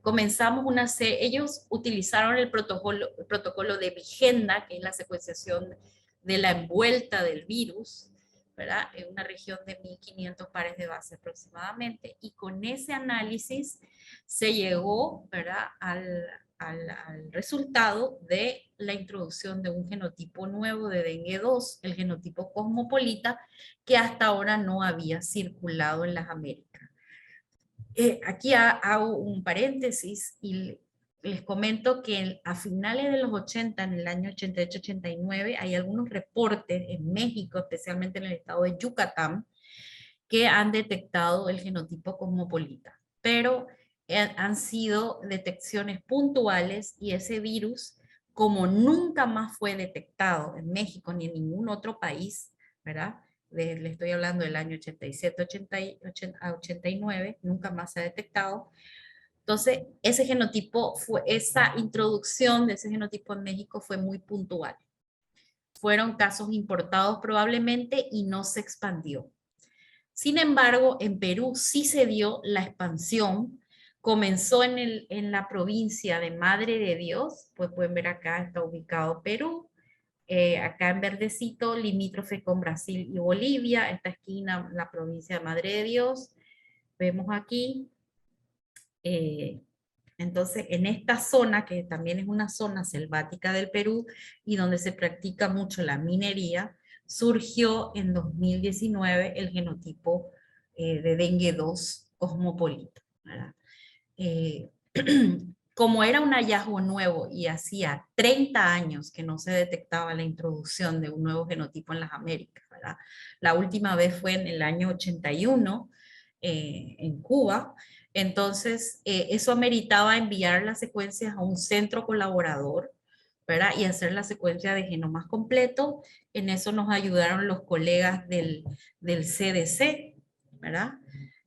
comenzamos una serie, ellos utilizaron el protocolo de Vigenda, que es la secuenciación de la envuelta del virus, ¿verdad? En una región de 1500 pares de base aproximadamente, y con ese análisis se llegó, ¿verdad? Al resultado de la introducción de un genotipo nuevo de dengue 2, el genotipo cosmopolita, que hasta ahora no había circulado en las Américas. Aquí hago un paréntesis y les comento que a finales de los 80, en el año 88-89, hay algunos reportes en México, especialmente en el estado de Yucatán, que han detectado el genotipo cosmopolita. Pero han sido detecciones puntuales y ese virus, como nunca más fue detectado en México ni en ningún otro país, ¿verdad? Le estoy hablando del año 87, 89, nunca más se ha detectado. Entonces, ese genotipo, esa introducción de ese genotipo en México fue muy puntual. Fueron casos importados probablemente y no se expandió. Sin embargo, en Perú sí se dio la expansión. Comenzó en la provincia de Madre de Dios, pues pueden ver acá está ubicado Perú, acá en verdecito, limítrofe con Brasil y Bolivia, esta esquina, la provincia de Madre de Dios, vemos aquí. Entonces, en esta zona, que también es una zona selvática del Perú y donde se practica mucho la minería, surgió en 2019 el genotipo de dengue 2 cosmopolita. Como era un hallazgo nuevo y hacía 30 años que no se detectaba la introducción de un nuevo genotipo en las Américas, ¿verdad? La última vez fue en el año 81 en Cuba. Entonces, eso ameritaba enviar las secuencias a un centro colaborador, ¿verdad? Y hacer la secuencia de genomas completo. En eso nos ayudaron los colegas del CDC, ¿verdad?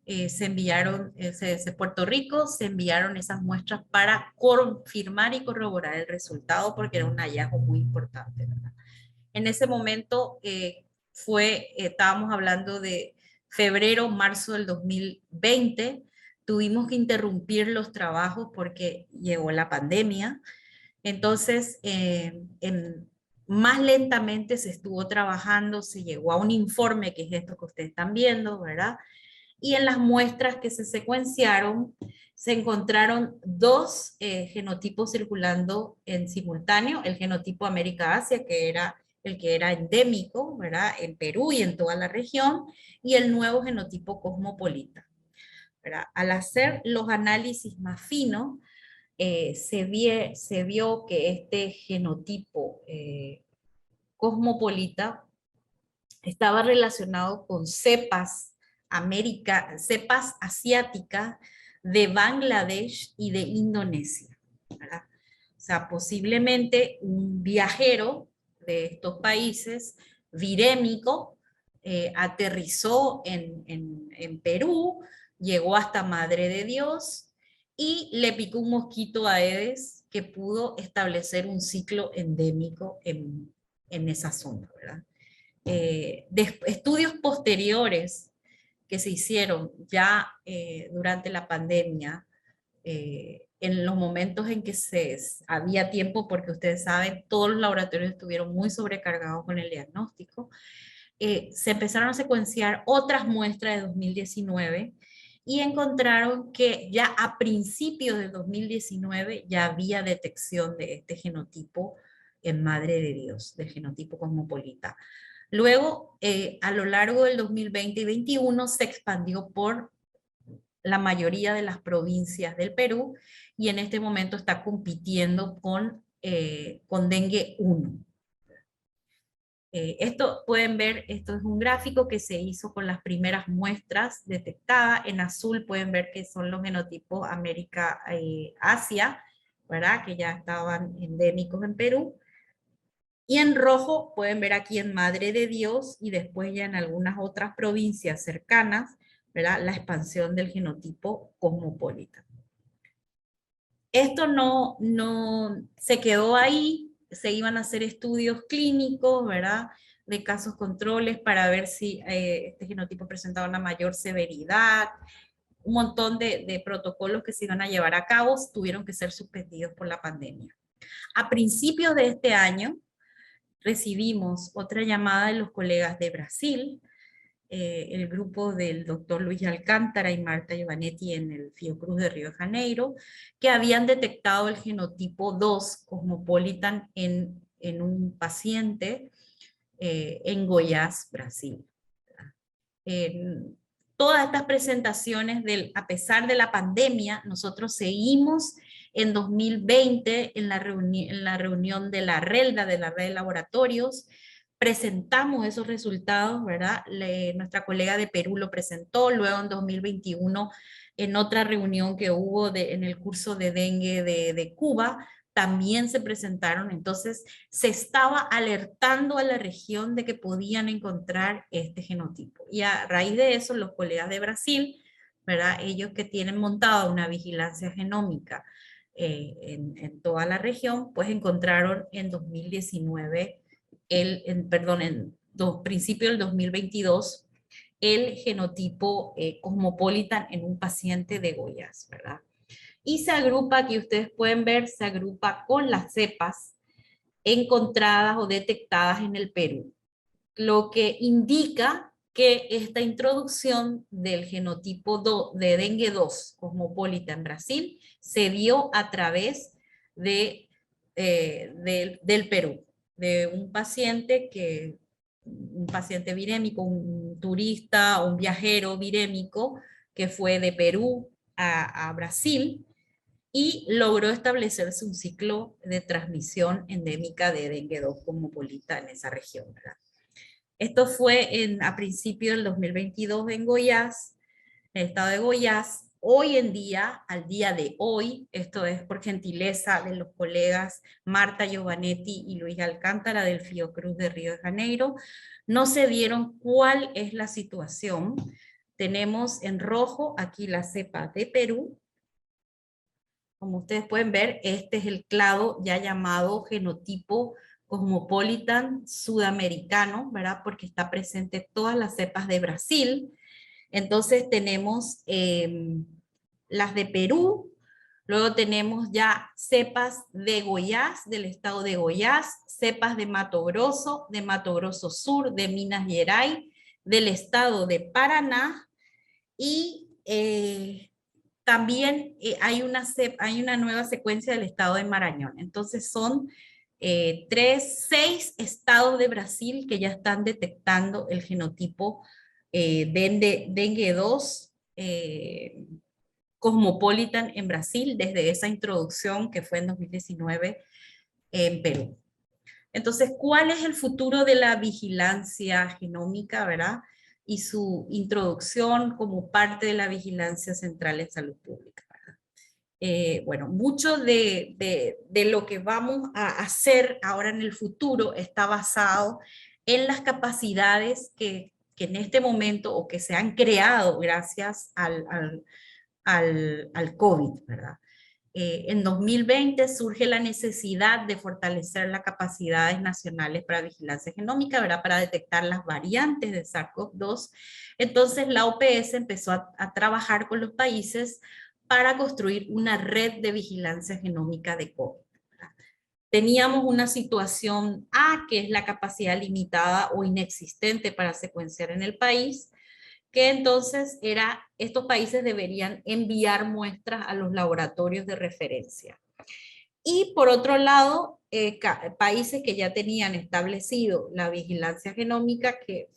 Se enviaron, CDC Puerto Rico, se enviaron esas muestras para confirmar y corroborar el resultado porque era un hallazgo muy importante, ¿verdad? En ese momento estábamos hablando de febrero, marzo del 2020. Tuvimos que interrumpir los trabajos porque llegó la pandemia. Entonces, más lentamente se estuvo trabajando, se llegó a un informe, que es esto que ustedes están viendo, ¿verdad? Y en las muestras que se secuenciaron, se encontraron dos genotipos circulando en simultáneo, el genotipo América-Asia, que era el que era endémico, ¿verdad? En Perú y en toda la región, y el nuevo genotipo cosmopolita, ¿verdad? Al hacer los análisis más finos, se vio que este genotipo cosmopolita estaba relacionado con cepas asiáticas de Bangladesh y de Indonesia, ¿verdad? O sea, posiblemente un viajero de estos países virémico aterrizó en Perú, llegó hasta Madre de Dios y le picó un mosquito a Aedes que pudo establecer un ciclo endémico en esa zona, ¿verdad? Estudios posteriores que se hicieron ya durante la pandemia, en los momentos en que había tiempo, porque ustedes saben, todos los laboratorios estuvieron muy sobrecargados con el diagnóstico, se empezaron a secuenciar otras muestras de 2019 y encontraron que ya a principios de 2019 ya había detección de este genotipo en Madre de Dios, del genotipo cosmopolita. Luego, a lo largo del 2020 y 2021 se expandió por la mayoría de las provincias del Perú y en este momento está compitiendo con dengue 1. Esto pueden ver, esto es un gráfico que se hizo con las primeras muestras detectadas. En azul pueden ver que son los genotipos América-Asia, ¿verdad? Que ya estaban endémicos en Perú. Y en rojo pueden ver aquí en Madre de Dios y después ya en algunas otras provincias cercanas, ¿verdad? La expansión del genotipo cosmopolita. Esto no se quedó ahí, se iban a hacer estudios clínicos, ¿verdad? De casos controles para ver si este genotipo presentaba una mayor severidad. Un montón de protocolos que se iban a llevar a cabo tuvieron que ser suspendidos por la pandemia. A principios de este año, recibimos otra llamada de los colegas de Brasil, el grupo del doctor Luis Alcántara y Marta Giovanetti en el Fiocruz de Río de Janeiro, que habían detectado el genotipo 2 cosmopolitan en un paciente en Goiás, Brasil. Todas estas presentaciones, a pesar de la pandemia, nosotros seguimos en 2020 en la reunión de la RELDA, de la red de laboratorios, presentamos esos resultados, ¿verdad? Nuestra colega de Perú lo presentó, luego en 2021 en otra reunión que hubo en el curso de dengue de Cuba, también se presentaron, entonces se estaba alertando a la región de que podían encontrar este genotipo. Y a raíz de eso, los colegas de Brasil, ¿verdad? Ellos que tienen montada una vigilancia genómica en toda la región, pues encontraron en 2019, en principio del 2022, el genotipo cosmopolitan en un paciente de Goiás, ¿verdad? Y se agrupa, aquí ustedes pueden ver, se agrupa con las cepas encontradas o detectadas en el Perú, lo que indica que esta introducción del genotipo de dengue 2 cosmopolita en Brasil se dio a través del Perú, de un paciente virémico, un turista, un viajero virémico que fue de Perú a Brasil y logró establecerse un ciclo de transmisión endémica de dengue 2 cosmopolita en esa región, ¿verdad? Esto fue a principios del 2022 en Goiás, en el estado de Goiás. Hoy en día, al día de hoy, esto es por gentileza de los colegas Marta Giovanetti y Luis Alcántara del Fiocruz de Río de Janeiro, no se dieron cuál es la situación. Tenemos en rojo aquí la cepa de Perú. Como ustedes pueden ver, este es el clado ya llamado genotipo cosmopolitan sudamericano, ¿verdad? Porque está presente todas las cepas de Brasil. Entonces tenemos las de Perú, luego tenemos ya cepas de Goiás, del estado de Goiás, cepas de Mato Grosso Sur, de Minas Gerais, del estado de Paraná, y también hay una nueva secuencia del estado de Marañón. Entonces son 6 estados de Brasil que ya están detectando el genotipo dengue 2 cosmopolitan en Brasil desde esa introducción que fue en 2019 en Perú. Entonces, ¿cuál es el futuro de la vigilancia genómica, verdad? Y su introducción como parte de la vigilancia central en salud pública. Bueno, mucho de lo que vamos a hacer ahora en el futuro está basado en las capacidades que en este momento o que se han creado gracias al COVID, ¿verdad? En 2020 surge la necesidad de fortalecer las capacidades nacionales para vigilancia genómica, ¿verdad? Para detectar las variantes de SARS-CoV-2. Entonces la OPS empezó a trabajar con los países para construir una red de vigilancia genómica de COVID. Teníamos una situación A, que es la capacidad limitada o inexistente para secuenciar en el país, que entonces estos países deberían enviar muestras a los laboratorios de referencia. Y por otro lado, países que ya tenían establecido la vigilancia genómica, que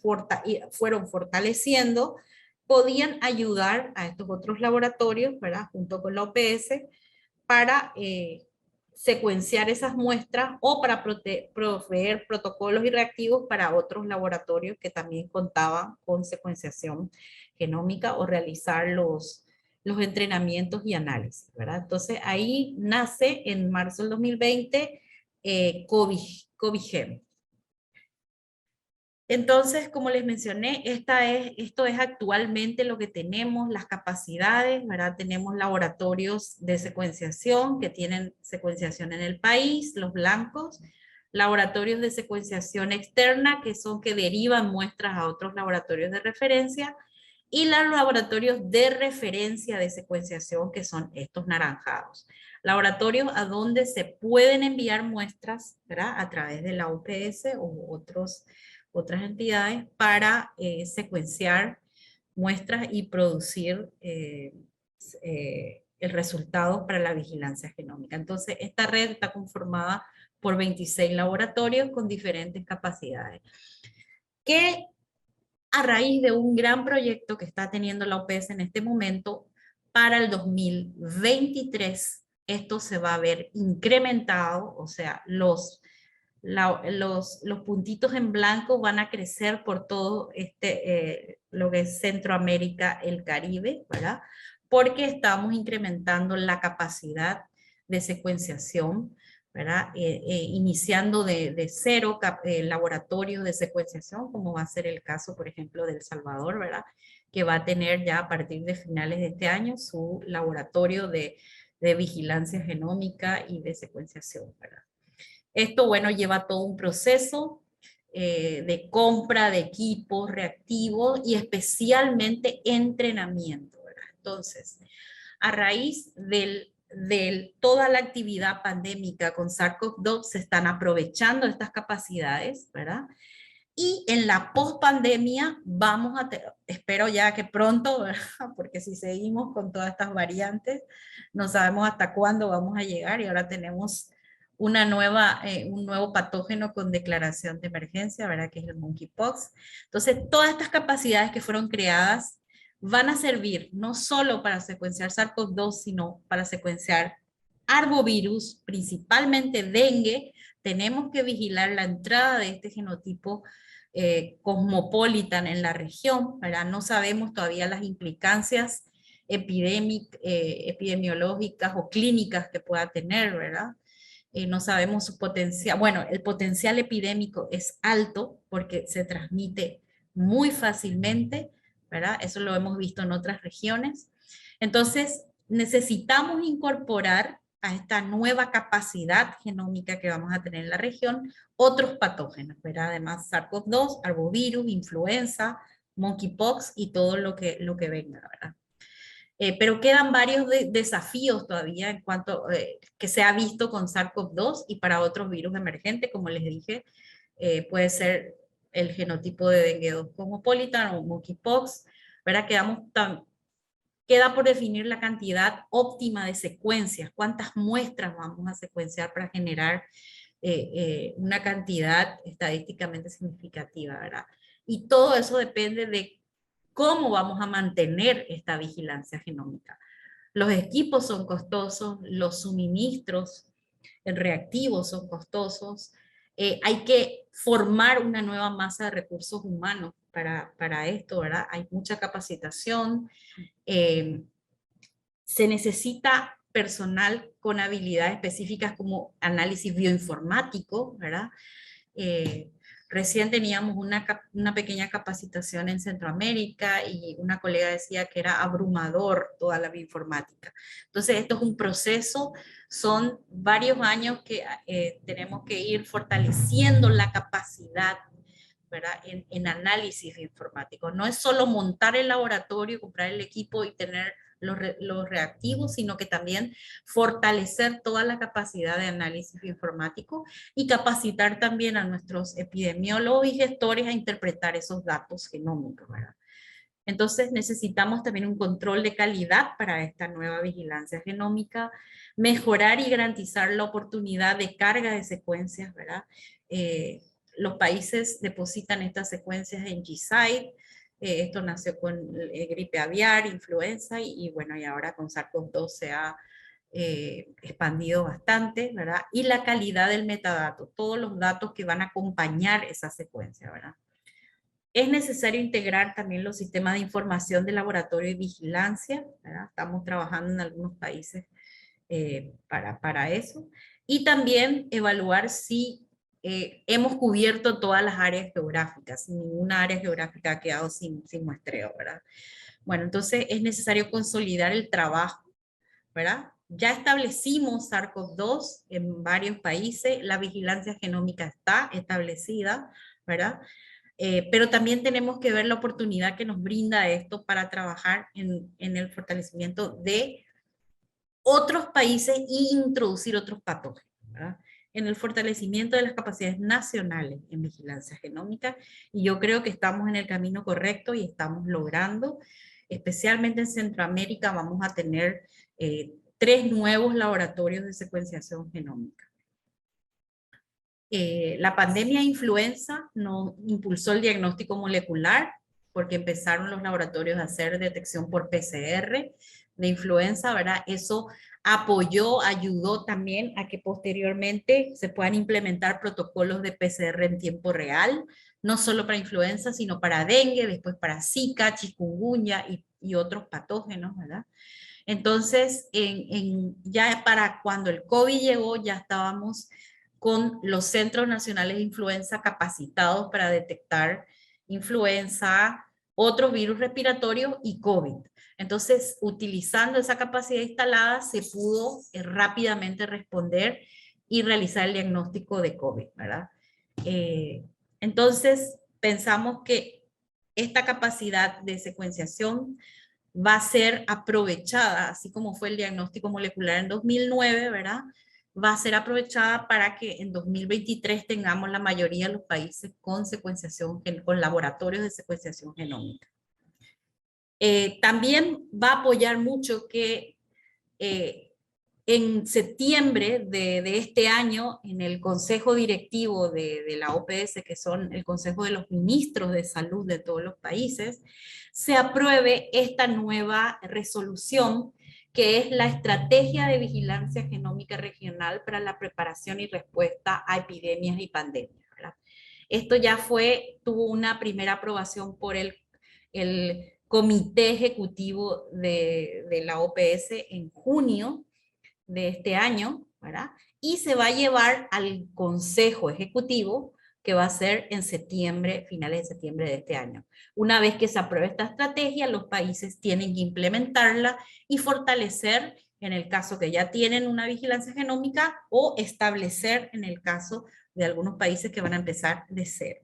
fueron fortaleciendo, podían ayudar a estos otros laboratorios, ¿verdad? Junto con la OPS, para secuenciar esas muestras o para proveer protocolos y reactivos para otros laboratorios que también contaban con secuenciación genómica o realizar los entrenamientos y análisis, ¿verdad? Entonces ahí nace en marzo del 2020 COVIGEM. Entonces, como les mencioné, esto es actualmente lo que tenemos, las capacidades, ¿verdad? Tenemos laboratorios de secuenciación que tienen secuenciación en el país, los blancos, laboratorios de secuenciación externa que derivan muestras a otros laboratorios de referencia, y los laboratorios de referencia de secuenciación, que son estos naranjados. Laboratorios a donde se pueden enviar muestras, ¿verdad? A través de la UPS o otras entidades para secuenciar muestras y producir el resultado para la vigilancia genómica. Entonces, esta red está conformada por 26 laboratorios con diferentes capacidades, que a raíz de un gran proyecto que está teniendo la OPS en este momento, para el 2023 esto se va a ver incrementado, o sea, los puntitos en blanco van a crecer por todo lo que es Centroamérica, el Caribe, ¿verdad? Porque estamos incrementando la capacidad de secuenciación, ¿verdad? Iniciando de cero laboratorios de secuenciación, como va a ser el caso, por ejemplo, de El Salvador, ¿verdad? Que va a tener ya a partir de finales de este año su laboratorio de vigilancia genómica y de secuenciación, ¿verdad? Esto, bueno, lleva todo un proceso de compra de equipos reactivos y especialmente entrenamiento, ¿verdad? Entonces, a raíz de toda la actividad pandémica con SARS-CoV-2 se están aprovechando estas capacidades, ¿verdad? Y en la post-pandemia espero ya que pronto, ¿verdad? Porque si seguimos con todas estas variantes, no sabemos hasta cuándo vamos a llegar, y ahora tenemos un nuevo patógeno con declaración de emergencia, ¿verdad? Que es el monkeypox. Entonces, todas estas capacidades que fueron creadas van a servir no solo para secuenciar SARS-CoV-2, sino para secuenciar arbovirus, principalmente dengue. Tenemos que vigilar la entrada de este genotipo cosmopolitan en la región, ¿verdad? No sabemos todavía las implicancias epidemiológicas o clínicas que pueda tener, ¿verdad? No sabemos su potencial. Bueno, el potencial epidémico es alto porque se transmite muy fácilmente, ¿verdad? Eso lo hemos visto en otras regiones. Entonces, necesitamos incorporar a esta nueva capacidad genómica que vamos a tener en la región otros patógenos, ¿verdad? Además, SARS-CoV-2, arbovirus, influenza, monkeypox y todo lo que venga, ¿verdad? Pero quedan varios desafíos todavía en cuanto que se ha visto con SARS-CoV-2 y para otros virus emergentes, como les dije, puede ser el genotipo de dengue 2 cosmopolitan o monkeypox, ¿verdad? Queda por definir la cantidad óptima de secuencias, cuántas muestras vamos a secuenciar para generar una cantidad estadísticamente significativa, ¿verdad? Y todo eso depende de cómo vamos a mantener esta vigilancia genómica. Los equipos son costosos, los suministros reactivos son costosos, hay que formar una nueva masa de recursos humanos para esto, ¿verdad? Hay mucha capacitación, se necesita personal con habilidades específicas como análisis bioinformático, ¿verdad? Recién teníamos una pequeña capacitación en Centroamérica y una colega decía que era abrumador toda la bioinformática. Entonces esto es un proceso, son varios años que tenemos que ir fortaleciendo la capacidad, ¿verdad? En análisis bioinformático. No es solo montar el laboratorio, comprar el equipo y tener los reactivos, sino que también fortalecer toda la capacidad de análisis bioinformático y capacitar también a nuestros epidemiólogos y gestores a interpretar esos datos genómicos, ¿verdad? Entonces necesitamos también un control de calidad para esta nueva vigilancia genómica, mejorar y garantizar la oportunidad de carga de secuencias, ¿verdad? Los países depositan estas secuencias en GSIDE, esto nació con gripe aviar, influenza y bueno, y ahora con SARS-CoV-2 se ha expandido bastante, ¿verdad? Y la calidad del metadato, todos los datos que van a acompañar esa secuencia, ¿verdad? Es necesario integrar también los sistemas de información de laboratorio y vigilancia, ¿verdad? Estamos trabajando en algunos países para eso. Y también evaluar si hemos cubierto todas las áreas geográficas, si ninguna área geográfica ha quedado sin muestreo, ¿verdad? Bueno, entonces es necesario consolidar el trabajo, ¿verdad? Ya establecimos SARS-CoV-2 en varios países, la vigilancia genómica está establecida, ¿verdad? Pero también tenemos que ver la oportunidad que nos brinda esto para trabajar en el fortalecimiento de otros países e introducir otros patógenos, ¿verdad? En el fortalecimiento de las capacidades nacionales en vigilancia genómica, y yo creo que estamos en el camino correcto y estamos logrando, especialmente en Centroamérica vamos a tener 3 nuevos laboratorios de secuenciación genómica. La pandemia de influenza nos impulsó el diagnóstico molecular porque empezaron los laboratorios a hacer detección por PCR de influenza, ¿verdad? Eso apoyó, ayudó también a que posteriormente se puedan implementar protocolos de PCR en tiempo real, no solo para influenza, sino para dengue, después para Zika, chikungunya y otros patógenos, ¿verdad? Entonces, ya para cuando el COVID llegó, ya estábamos con los Centros Nacionales de Influenza capacitados para detectar influenza, otros virus respiratorios y COVID. Entonces, utilizando esa capacidad instalada, se pudo rápidamente responder y realizar el diagnóstico de COVID, ¿verdad? Entonces, pensamos que esta capacidad de secuenciación va a ser aprovechada, así como fue el diagnóstico molecular en 2009, ¿verdad? Va a ser aprovechada para que en 2023 tengamos la mayoría de los países con secuenciación, con laboratorios de secuenciación genómica. También va a apoyar mucho que en septiembre de este año, en el Consejo Directivo de la OPS, que son el Consejo de los Ministros de Salud de todos los países, se apruebe esta nueva resolución, que es la Estrategia de Vigilancia Genómica Regional para la Preparación y Respuesta a Epidemias y Pandemias, ¿verdad? Esto ya tuvo una primera aprobación por el Comité Ejecutivo de la OPS en junio de este año, ¿verdad? Y se va a llevar al Consejo Ejecutivo, que va a ser en septiembre, finales de septiembre de este año. Una vez que se apruebe esta estrategia, los países tienen que implementarla y fortalecer en el caso que ya tienen una vigilancia genómica o establecer en el caso de algunos países que van a empezar de cero.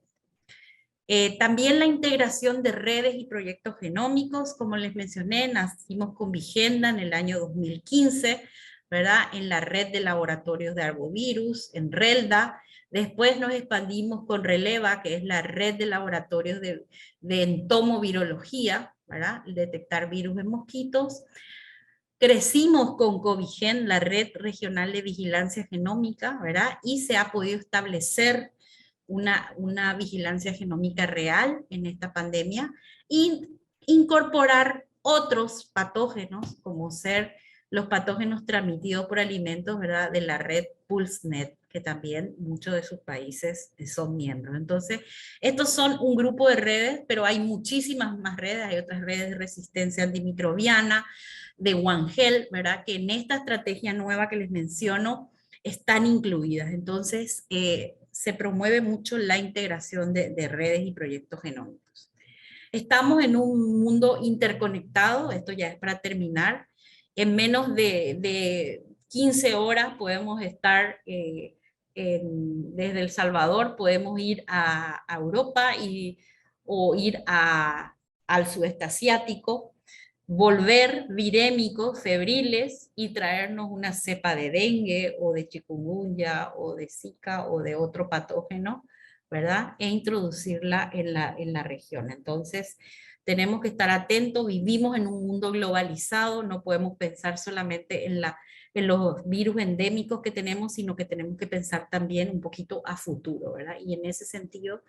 También la integración de redes y proyectos genómicos, como les mencioné, nacimos con Vigenda en el año 2015, ¿verdad? En la red de laboratorios de arbovirus, en RELDA. Después nos expandimos con Releva, que es la red de laboratorios de entomovirología, ¿verdad? Detectar virus en mosquitos. Crecimos con Covigen, la red regional de vigilancia genómica, ¿verdad? Y se ha podido establecer una vigilancia genómica real en esta pandemia y incorporar otros patógenos, como ser los patógenos transmitidos por alimentos, ¿verdad? De la red PulseNet, que también muchos de sus países son miembros. Entonces, estos son un grupo de redes, pero hay muchísimas más redes, hay otras redes de resistencia antimicrobiana, de One Health, ¿verdad? Que en esta estrategia nueva que les menciono están incluidas. Entonces, se promueve mucho la integración de redes y proyectos genómicos. Estamos en un mundo interconectado, esto ya es para terminar. En menos de 15 horas podemos estar desde El Salvador, podemos ir a Europa o ir al sudeste asiático, volver virémicos, febriles y traernos una cepa de dengue o de chikungunya o de zika o de otro patógeno, ¿verdad? E introducirla en la región. Entonces, tenemos que estar atentos, vivimos en un mundo globalizado, no podemos pensar solamente en los virus endémicos que tenemos, sino que tenemos que pensar también un poquito a futuro, ¿verdad? Y en ese sentido,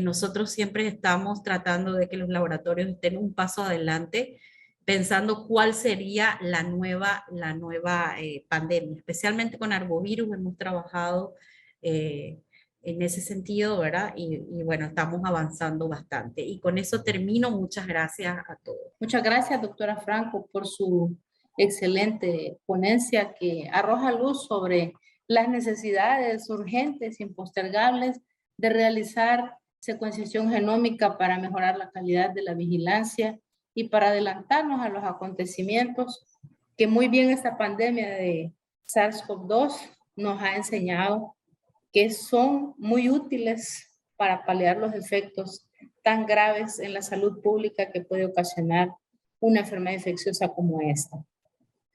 nosotros siempre estamos tratando de que los laboratorios estén un paso adelante, pensando cuál sería la nueva pandemia. Especialmente con arbovirus hemos trabajado en ese sentido, ¿verdad? Y bueno, estamos avanzando bastante. Y con eso termino. Muchas gracias a todos. Muchas gracias, doctora Franco, por su excelente ponencia que arroja luz sobre las necesidades urgentes e impostergables de realizar secuenciación genómica para mejorar la calidad de la vigilancia y para adelantarnos a los acontecimientos que muy bien esta pandemia de SARS-CoV-2 nos ha enseñado que son muy útiles para paliar los efectos tan graves en la salud pública que puede ocasionar una enfermedad infecciosa como esta.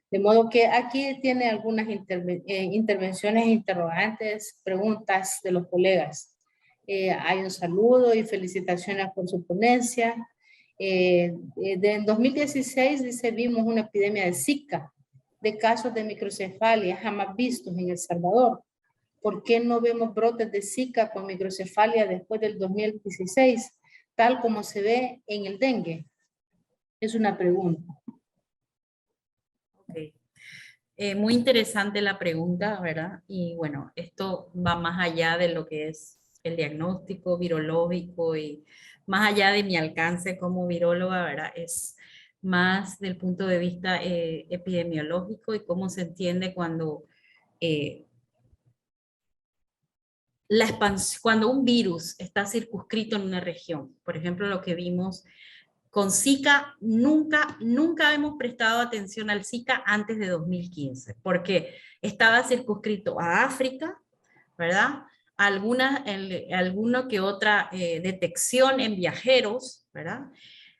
De modo que aquí tiene algunas intervenciones, interrogantes, preguntas de los colegas. Hay un saludo y felicitaciones por su ponencia. En 2016, dice, vimos una epidemia de Zika, de casos de microcefalia jamás vistos en El Salvador. ¿Por qué no vemos brotes de Zika con microcefalia después del 2016, tal como se ve en el dengue? Es una pregunta. Okay. Muy interesante la pregunta, ¿verdad? Y bueno, esto va más allá de lo que es el diagnóstico virológico y más allá de mi alcance como viróloga, ¿verdad? Es más del punto de vista epidemiológico y cómo se entiende cuando cuando un virus está circunscrito en una región. Por ejemplo, lo que vimos con Zika, nunca hemos prestado atención al Zika antes de 2015, porque estaba circunscrito a África, ¿verdad? Alguna que otra detección en viajeros, ¿verdad?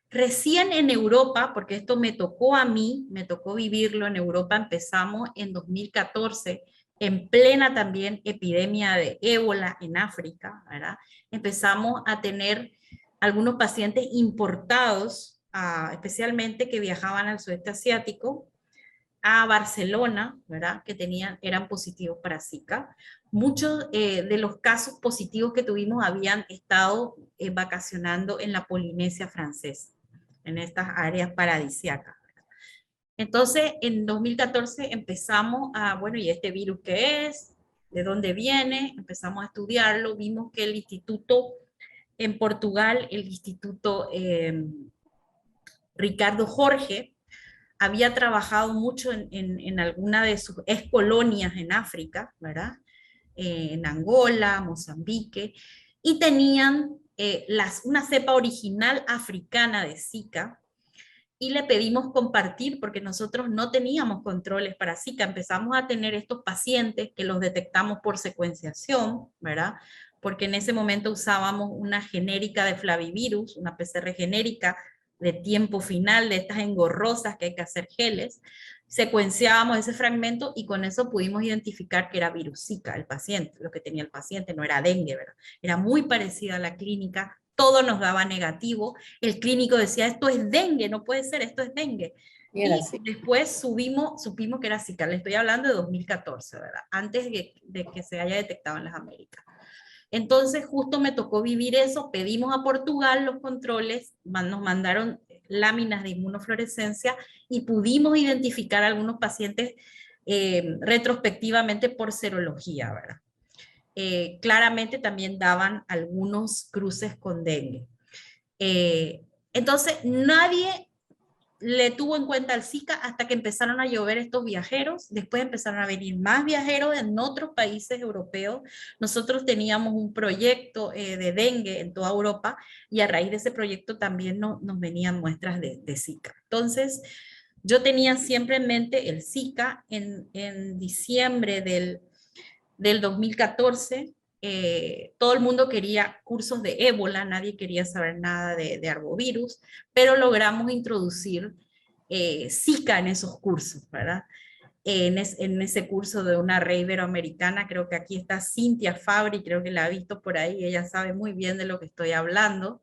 Recién en Europa, porque esto me tocó a mí, me tocó vivirlo en Europa, empezamos en 2014, en plena también epidemia de ébola en África, ¿verdad? Empezamos a tener algunos pacientes importados, especialmente que viajaban al sudeste asiático, a Barcelona, ¿verdad? Que eran positivos para Zika. Muchos de los casos positivos que tuvimos habían estado vacacionando en la Polinesia francesa, en estas áreas paradisíacas. Entonces, en 2014 empezamos a, bueno, ¿y este virus qué es? ¿De dónde viene? Empezamos a estudiarlo, vimos que el instituto en Portugal, el instituto Ricardo Jorge, había trabajado mucho en alguna de sus ex colonias en África, ¿verdad? En Angola, Mozambique, y tenían una cepa original africana de Zika, y le pedimos compartir porque nosotros no teníamos controles para Zika. Empezamos a tener estos pacientes que los detectamos por secuenciación, ¿verdad? porque en ese momento usábamos una genérica de flavivirus, una PCR genérica de tiempo final, de estas engorrosas que hay que hacer geles. Secuenciábamos ese fragmento y con eso pudimos identificar que era virus Zika el paciente, lo que tenía el paciente, no era dengue, ¿verdad? Era muy parecida a la clínica, todo nos daba negativo, el clínico decía, esto es dengue, no puede ser, esto es dengue. Y era Y así. después supimos que era Zika, le estoy hablando de 2014, ¿verdad? Antes de que se haya detectado en las Américas. Entonces justo me tocó vivir eso, pedimos a Portugal los controles, nos mandaron láminas de inmunofluorescencia y pudimos identificar a algunos pacientes retrospectivamente por serología, ¿verdad? Claramente también daban algunos cruces con dengue. Entonces nadie le tuvo en cuenta al Zika hasta que empezaron a llover estos viajeros, después empezaron a venir más viajeros en otros países europeos. Nosotros teníamos un proyecto de dengue en toda Europa y a raíz de ese proyecto también nos venían muestras de Zika. Entonces, yo tenía siempre en mente el Zika en diciembre del 2014. Todo el mundo quería cursos de ébola, nadie quería saber nada de arbovirus, pero logramos introducir Zika en esos cursos, ¿verdad? En ese curso de una red iberoamericana, creo que aquí está Cintia Fabri, creo que la ha visto por ahí, ella sabe muy bien de lo que estoy hablando.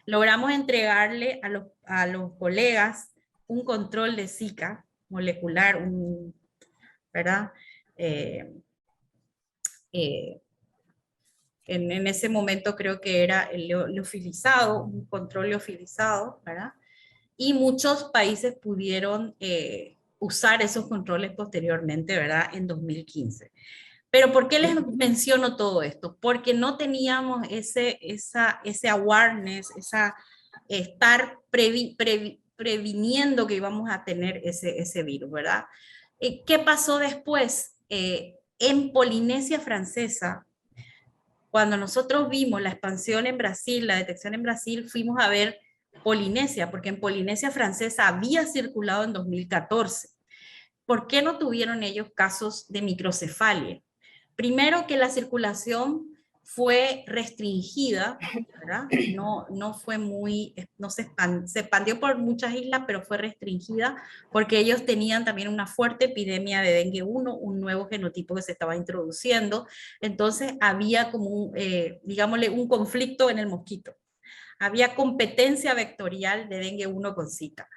Logramos entregarle a los colegas un control de Zika molecular, ¿verdad? Eh, eh, en ese momento creo que era el leofilizado, un control leofilizado, ¿verdad? Y muchos países pudieron usar esos controles posteriormente, ¿verdad? En 2015. Pero ¿por qué les menciono todo esto? Porque no teníamos ese awareness, estar previniendo que íbamos a tener ese virus, ¿verdad? ¿Qué pasó después? En Polinesia Francesa, cuando nosotros vimos la expansión en Brasil, la detección en Brasil, fuimos a ver Polinesia, porque en Polinesia Francesa había circulado en 2014. ¿Por qué no tuvieron ellos casos de microcefalia? Primero que la circulación fue restringida, ¿verdad? No fue muy, no se expandió por muchas islas, pero fue restringida porque ellos tenían también una fuerte epidemia de dengue 1, un nuevo genotipo que se estaba introduciendo. Entonces había como, digámosle, un conflicto en el mosquito. Había competencia vectorial de dengue 1 con Zika.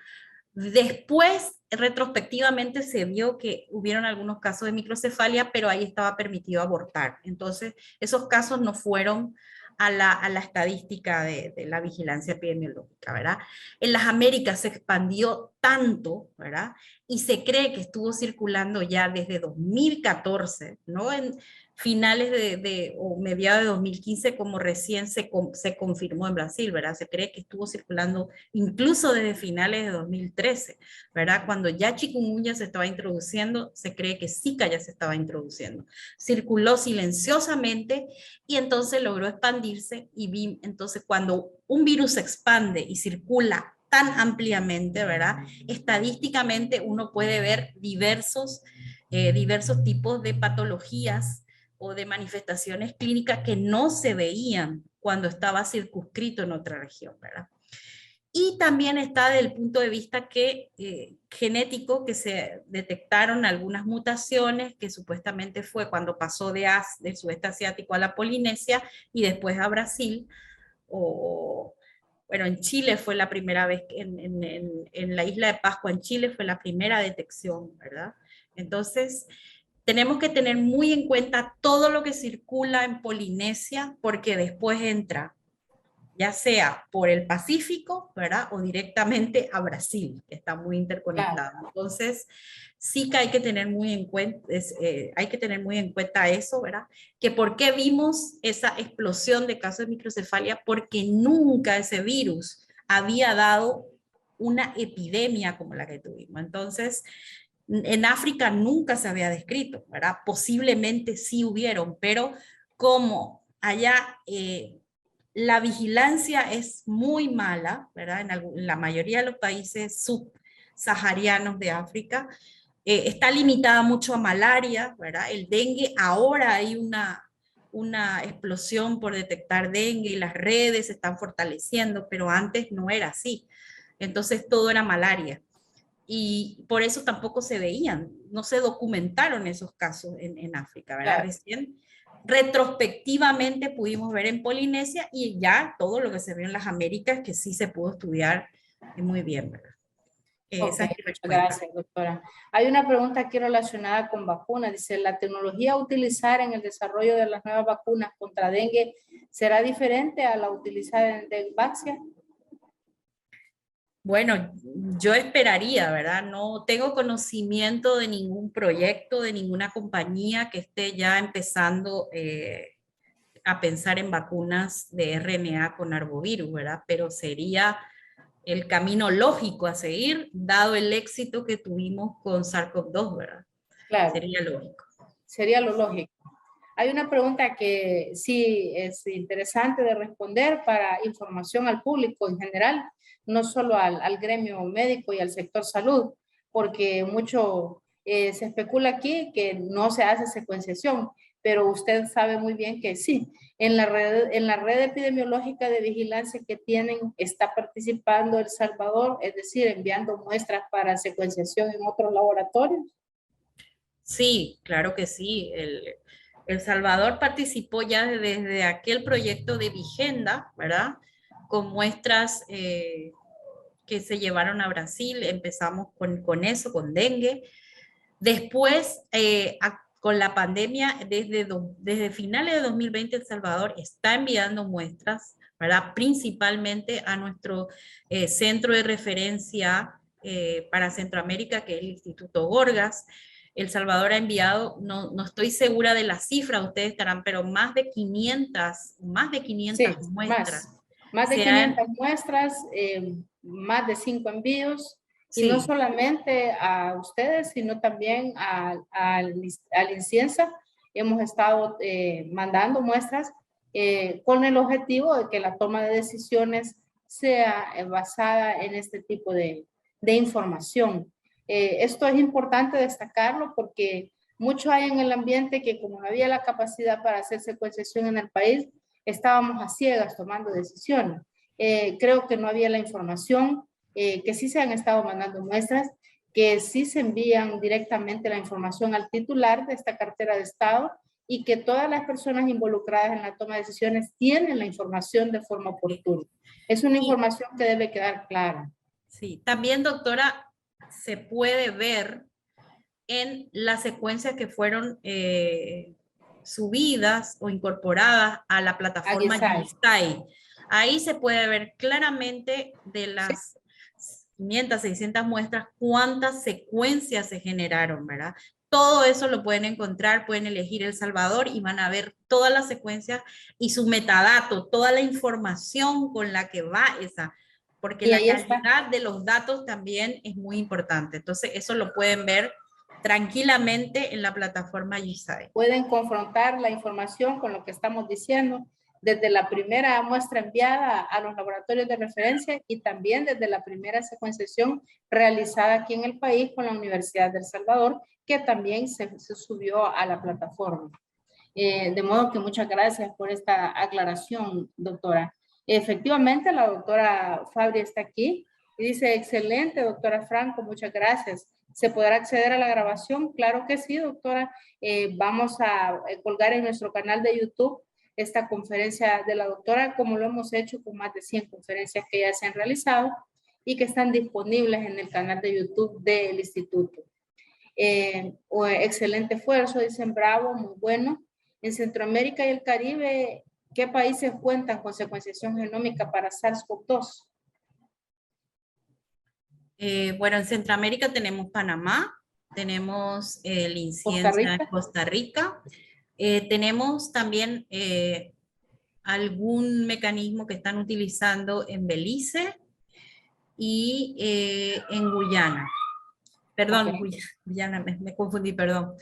Después, retrospectivamente, se vio que hubieron algunos casos de microcefalia, pero ahí estaba permitido abortar. Entonces, esos casos no fueron a la estadística de la vigilancia epidemiológica, ¿verdad? En las Américas se expandió tanto, ¿verdad? Y se cree que estuvo circulando ya desde 2014, ¿no? En finales o mediados de 2015, como recién se confirmó en Brasil, ¿verdad? Se cree que estuvo circulando incluso desde finales de 2013, ¿verdad? Cuando ya chikungunya se estaba introduciendo, se cree que Zika ya se estaba introduciendo. Circuló silenciosamente y entonces logró expandirse y entonces cuando un virus se expande y circula tan ampliamente, ¿verdad? Estadísticamente uno puede ver diversos tipos de patologías o de manifestaciones clínicas que no se veían cuando estaba circunscrito en otra región, ¿verdad? Y también está desde el punto de vista genético, que se detectaron algunas mutaciones, que supuestamente fue cuando pasó del sudeste asiático a la Polinesia y después a Brasil, bueno, en Chile fue la primera vez, en la isla de Pascua, en Chile, fue la primera detección, ¿verdad? Entonces, tenemos que tener muy en cuenta todo lo que circula en Polinesia, porque después entra ya sea por el Pacífico, ¿verdad? O directamente a Brasil, que está muy interconectado. Claro. Entonces, sí que hay que tener muy en cuenta, hay que tener muy en cuenta eso, ¿verdad? Que por qué vimos esa explosión de casos de microcefalia, porque nunca ese virus había dado una epidemia como la que tuvimos. Entonces, en África nunca se había descrito, ¿verdad? Posiblemente sí hubieron, pero como allá la vigilancia es muy mala, ¿verdad? En la mayoría de los países subsaharianos de África, está limitada mucho a malaria, ¿verdad? El dengue, ahora hay una explosión por detectar dengue y las redes se están fortaleciendo, pero antes no era así. Entonces todo era malaria. Y por eso tampoco se veían, no se documentaron esos casos en África, ¿verdad? Claro. Recién, retrospectivamente pudimos ver en Polinesia y ya todo lo que se vio en las Américas que sí se pudo estudiar muy bien, ¿verdad? Ok, Esa es mi muchas respuesta. gracias, doctora. Hay una pregunta aquí relacionada con vacunas. Dice, ¿la tecnología a utilizar en el desarrollo de las nuevas vacunas contra dengue será diferente a la utilizada en Dengvaxia? Bueno, yo esperaría, ¿verdad? No tengo conocimiento de ningún proyecto, de ninguna compañía que esté ya empezando a pensar en vacunas de RNA con arbovirus, ¿verdad? Pero sería el camino lógico a seguir, dado el éxito que tuvimos con SARS-CoV-2, ¿verdad? Claro, Sería lógico. sería lo lógico. Hay una pregunta que sí es interesante de responder para información al público en general, no solo al gremio médico y al sector salud, porque mucho se especula aquí que no se hace secuenciación, pero usted sabe muy bien que sí. En la red epidemiológica de vigilancia que tienen, está participando El Salvador, es decir, enviando muestras para secuenciación en otros laboratorios. Sí, claro que sí. El Salvador participó ya desde aquel proyecto de Vigenda, ¿verdad? Con muestras que se llevaron a Brasil. Empezamos con eso, con dengue. Después, con la pandemia, desde finales de 2020, El Salvador está enviando muestras, ¿verdad? Principalmente a nuestro centro de referencia para Centroamérica, que es el Instituto Gorgas. El Salvador ha enviado, no estoy segura de la cifra, ustedes estarán, pero más de 500 Sí, muestras más de se 500 han, muestras, más de 5 envíos, y no sí, solamente a ustedes, sino también al INCIENSA. Hemos estado mandando muestras con el objetivo de que la toma de decisiones sea basada en este tipo de información. Esto es importante destacarlo porque mucho hay en el ambiente que como no había la capacidad para hacer secuenciación en el país, estábamos a ciegas tomando decisiones. Creo que no había la información, que sí se han estado mandando muestras, que sí se envían directamente la información al titular de esta cartera de Estado y que todas las personas involucradas en la toma de decisiones tienen la información de forma oportuna. Es una y información que debe quedar clara. sí, también, doctora, se puede ver en las secuencias que fueron subidas o incorporadas a la plataforma Aguisai. GISAI. Ahí se puede ver claramente de Sí. las 500, 600 muestras cuántas secuencias se generaron, ¿verdad? Todo eso lo pueden encontrar, pueden elegir El Salvador y van a ver todas las secuencias y su metadato, toda la información con la que va esa, porque Y la ahí está. calidad de los datos también es muy importante. Entonces, eso lo pueden ver tranquilamente en la plataforma GISAI. Pueden confrontar la información con lo que estamos diciendo desde la primera muestra enviada a los laboratorios de referencia y también desde la primera secuenciación realizada aquí en el país con la Universidad del Salvador, que también se subió a la plataforma. De modo que muchas gracias por esta aclaración, doctora. Efectivamente, la doctora Fabri está aquí y dice, excelente, doctora Franco, muchas gracias. ¿Se podrá acceder a la grabación? Claro que sí, doctora. Vamos a colgar en nuestro canal de YouTube esta conferencia de la doctora, como lo hemos hecho con más de 100 conferencias que ya se han realizado y que están disponibles en el canal de YouTube del instituto. Excelente esfuerzo, dicen bravo, muy bueno. En Centroamérica y el Caribe, ¿qué países cuentan con secuenciación genómica para SARS-CoV-2? Bueno, en Centroamérica tenemos Panamá, tenemos el Costa Inciencia en Rica. Costa Rica, tenemos también algún mecanismo que están utilizando en Belice y en Guyana. Ok. Perdón, Guyana, me confundí, perdón.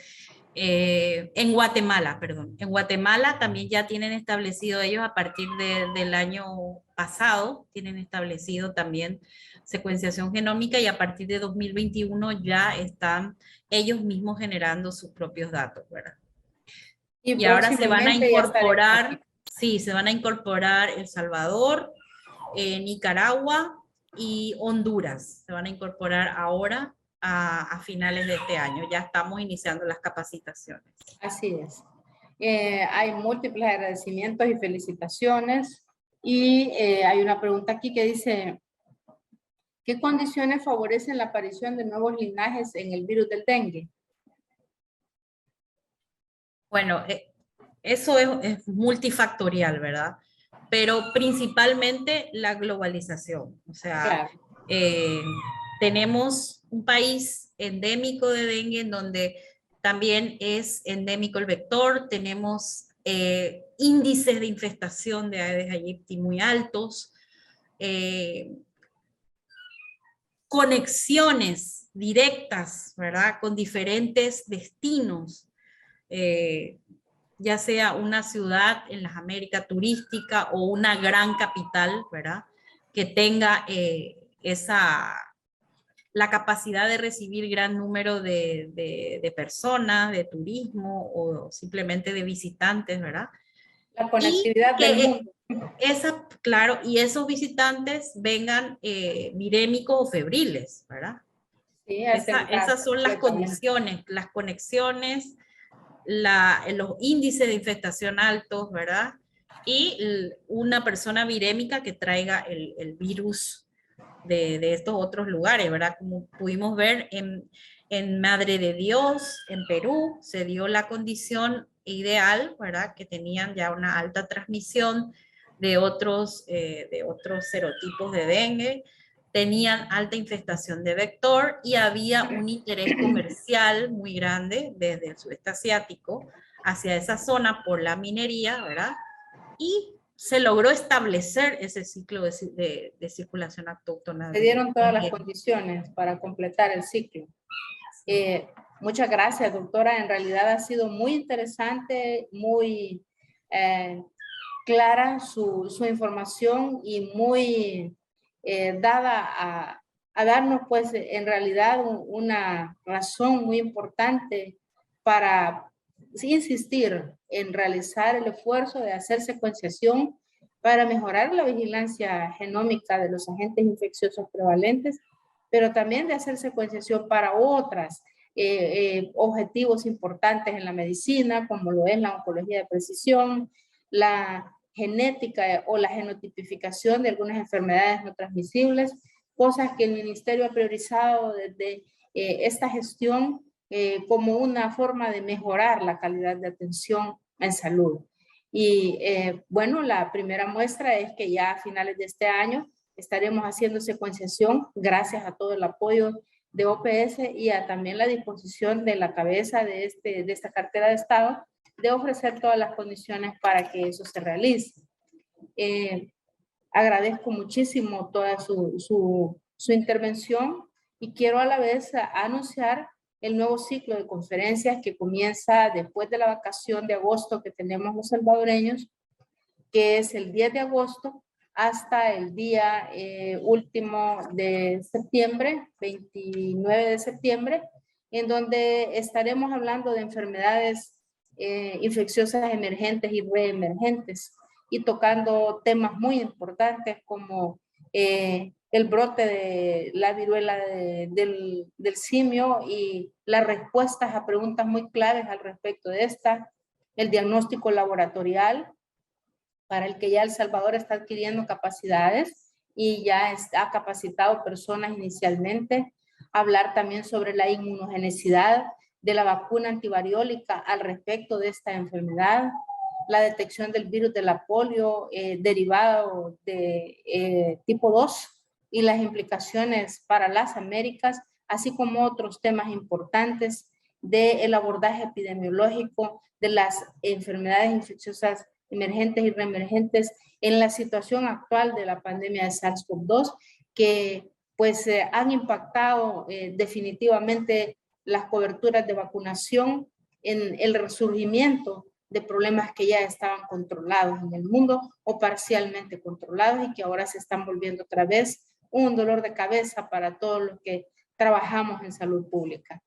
En Guatemala, perdón. En Guatemala también ya tienen establecido ellos a partir del año pasado, tienen establecido también secuenciación genómica y a partir de 2021 ya están ellos mismos generando sus propios datos, ¿verdad? Y ahora se van a próximamente ya estaremos incorporar, aquí. sí, se van a incorporar El Salvador, Nicaragua y Honduras. Se van a incorporar ahora a finales de este año. Ya estamos iniciando las capacitaciones. Así es. Hay múltiples agradecimientos y felicitaciones. Y hay una pregunta aquí que dice, ¿qué condiciones favorecen la aparición de nuevos linajes en el virus del dengue? Bueno, eso es multifactorial, ¿verdad? Pero principalmente la globalización. O sea, Claro, tenemos un país endémico de dengue en donde también es endémico el vector, tenemos índices de infestación de Aedes aegypti muy altos, conexiones directas, ¿verdad? Con diferentes destinos, ya sea una ciudad en las Américas turística o una gran capital, ¿verdad? Que tenga la capacidad de recibir gran número de personas, de turismo o simplemente de visitantes, ¿verdad? la Y conectividad del que mundo. claro, y esos visitantes vengan virémicos o febriles, ¿verdad? Sí, asentar Esas son completamente. las conexiones, los índices de infestación altos, ¿verdad? Y una persona virémica que traiga el virus de estos otros lugares, ¿verdad? Como pudimos ver en Madre de Dios, en Perú, se dio la condición ideal, ¿verdad? Que tenían ya una alta transmisión de otros serotipos de dengue, tenían alta infestación de vector y había un interés comercial muy grande desde el sudeste asiático hacia esa zona por la minería, ¿verdad? Y se logró establecer ese ciclo de circulación autóctona Se dieron todas las dengue. condiciones para completar el ciclo. Muchas gracias, doctora. En realidad ha sido muy interesante, muy clara su información y muy dada a darnos, pues, en realidad una razón muy importante para insistir en realizar el esfuerzo de hacer secuenciación para mejorar la vigilancia genómica de los agentes infecciosos prevalentes, pero también de hacer secuenciación para otras objetivos importantes en la medicina, como lo es la oncología de precisión, la genética o la genotipificación de algunas enfermedades no transmisibles, cosas que el ministerio ha priorizado desde esta gestión como una forma de mejorar la calidad de atención en salud. Y bueno, la primera muestra es que ya a finales de este año estaremos haciendo secuenciación gracias a todo el apoyo de OPS y a también la disposición de la cabeza de esta cartera de Estado de ofrecer todas las condiciones para que eso se realice. Agradezco muchísimo toda su intervención y quiero a la vez anunciar el nuevo ciclo de conferencias que comienza después de la vacación de agosto que tenemos los salvadoreños, que es el 10 de agosto hasta el día último de septiembre, 29 de septiembre, en donde estaremos hablando de enfermedades infecciosas emergentes y reemergentes y tocando temas muy importantes como el brote de la viruela del simio y las respuestas a preguntas muy claves al respecto de esta, el diagnóstico laboratorial, para el que ya El Salvador está adquiriendo capacidades y ya ha capacitado personas inicialmente. Hablar también sobre la inmunogenicidad de la vacuna antivariólica al respecto de esta enfermedad, la detección del virus de la polio derivado de tipo 2 y las implicaciones para las Américas, así como otros temas importantes del abordaje epidemiológico de las enfermedades infecciosas emergentes y reemergentes en la situación actual de la pandemia de SARS-CoV-2, que pues han impactado definitivamente las coberturas de vacunación en el resurgimiento de problemas que ya estaban controlados en el mundo o parcialmente controlados y que ahora se están volviendo otra vez un dolor de cabeza para todos los que trabajamos en salud pública.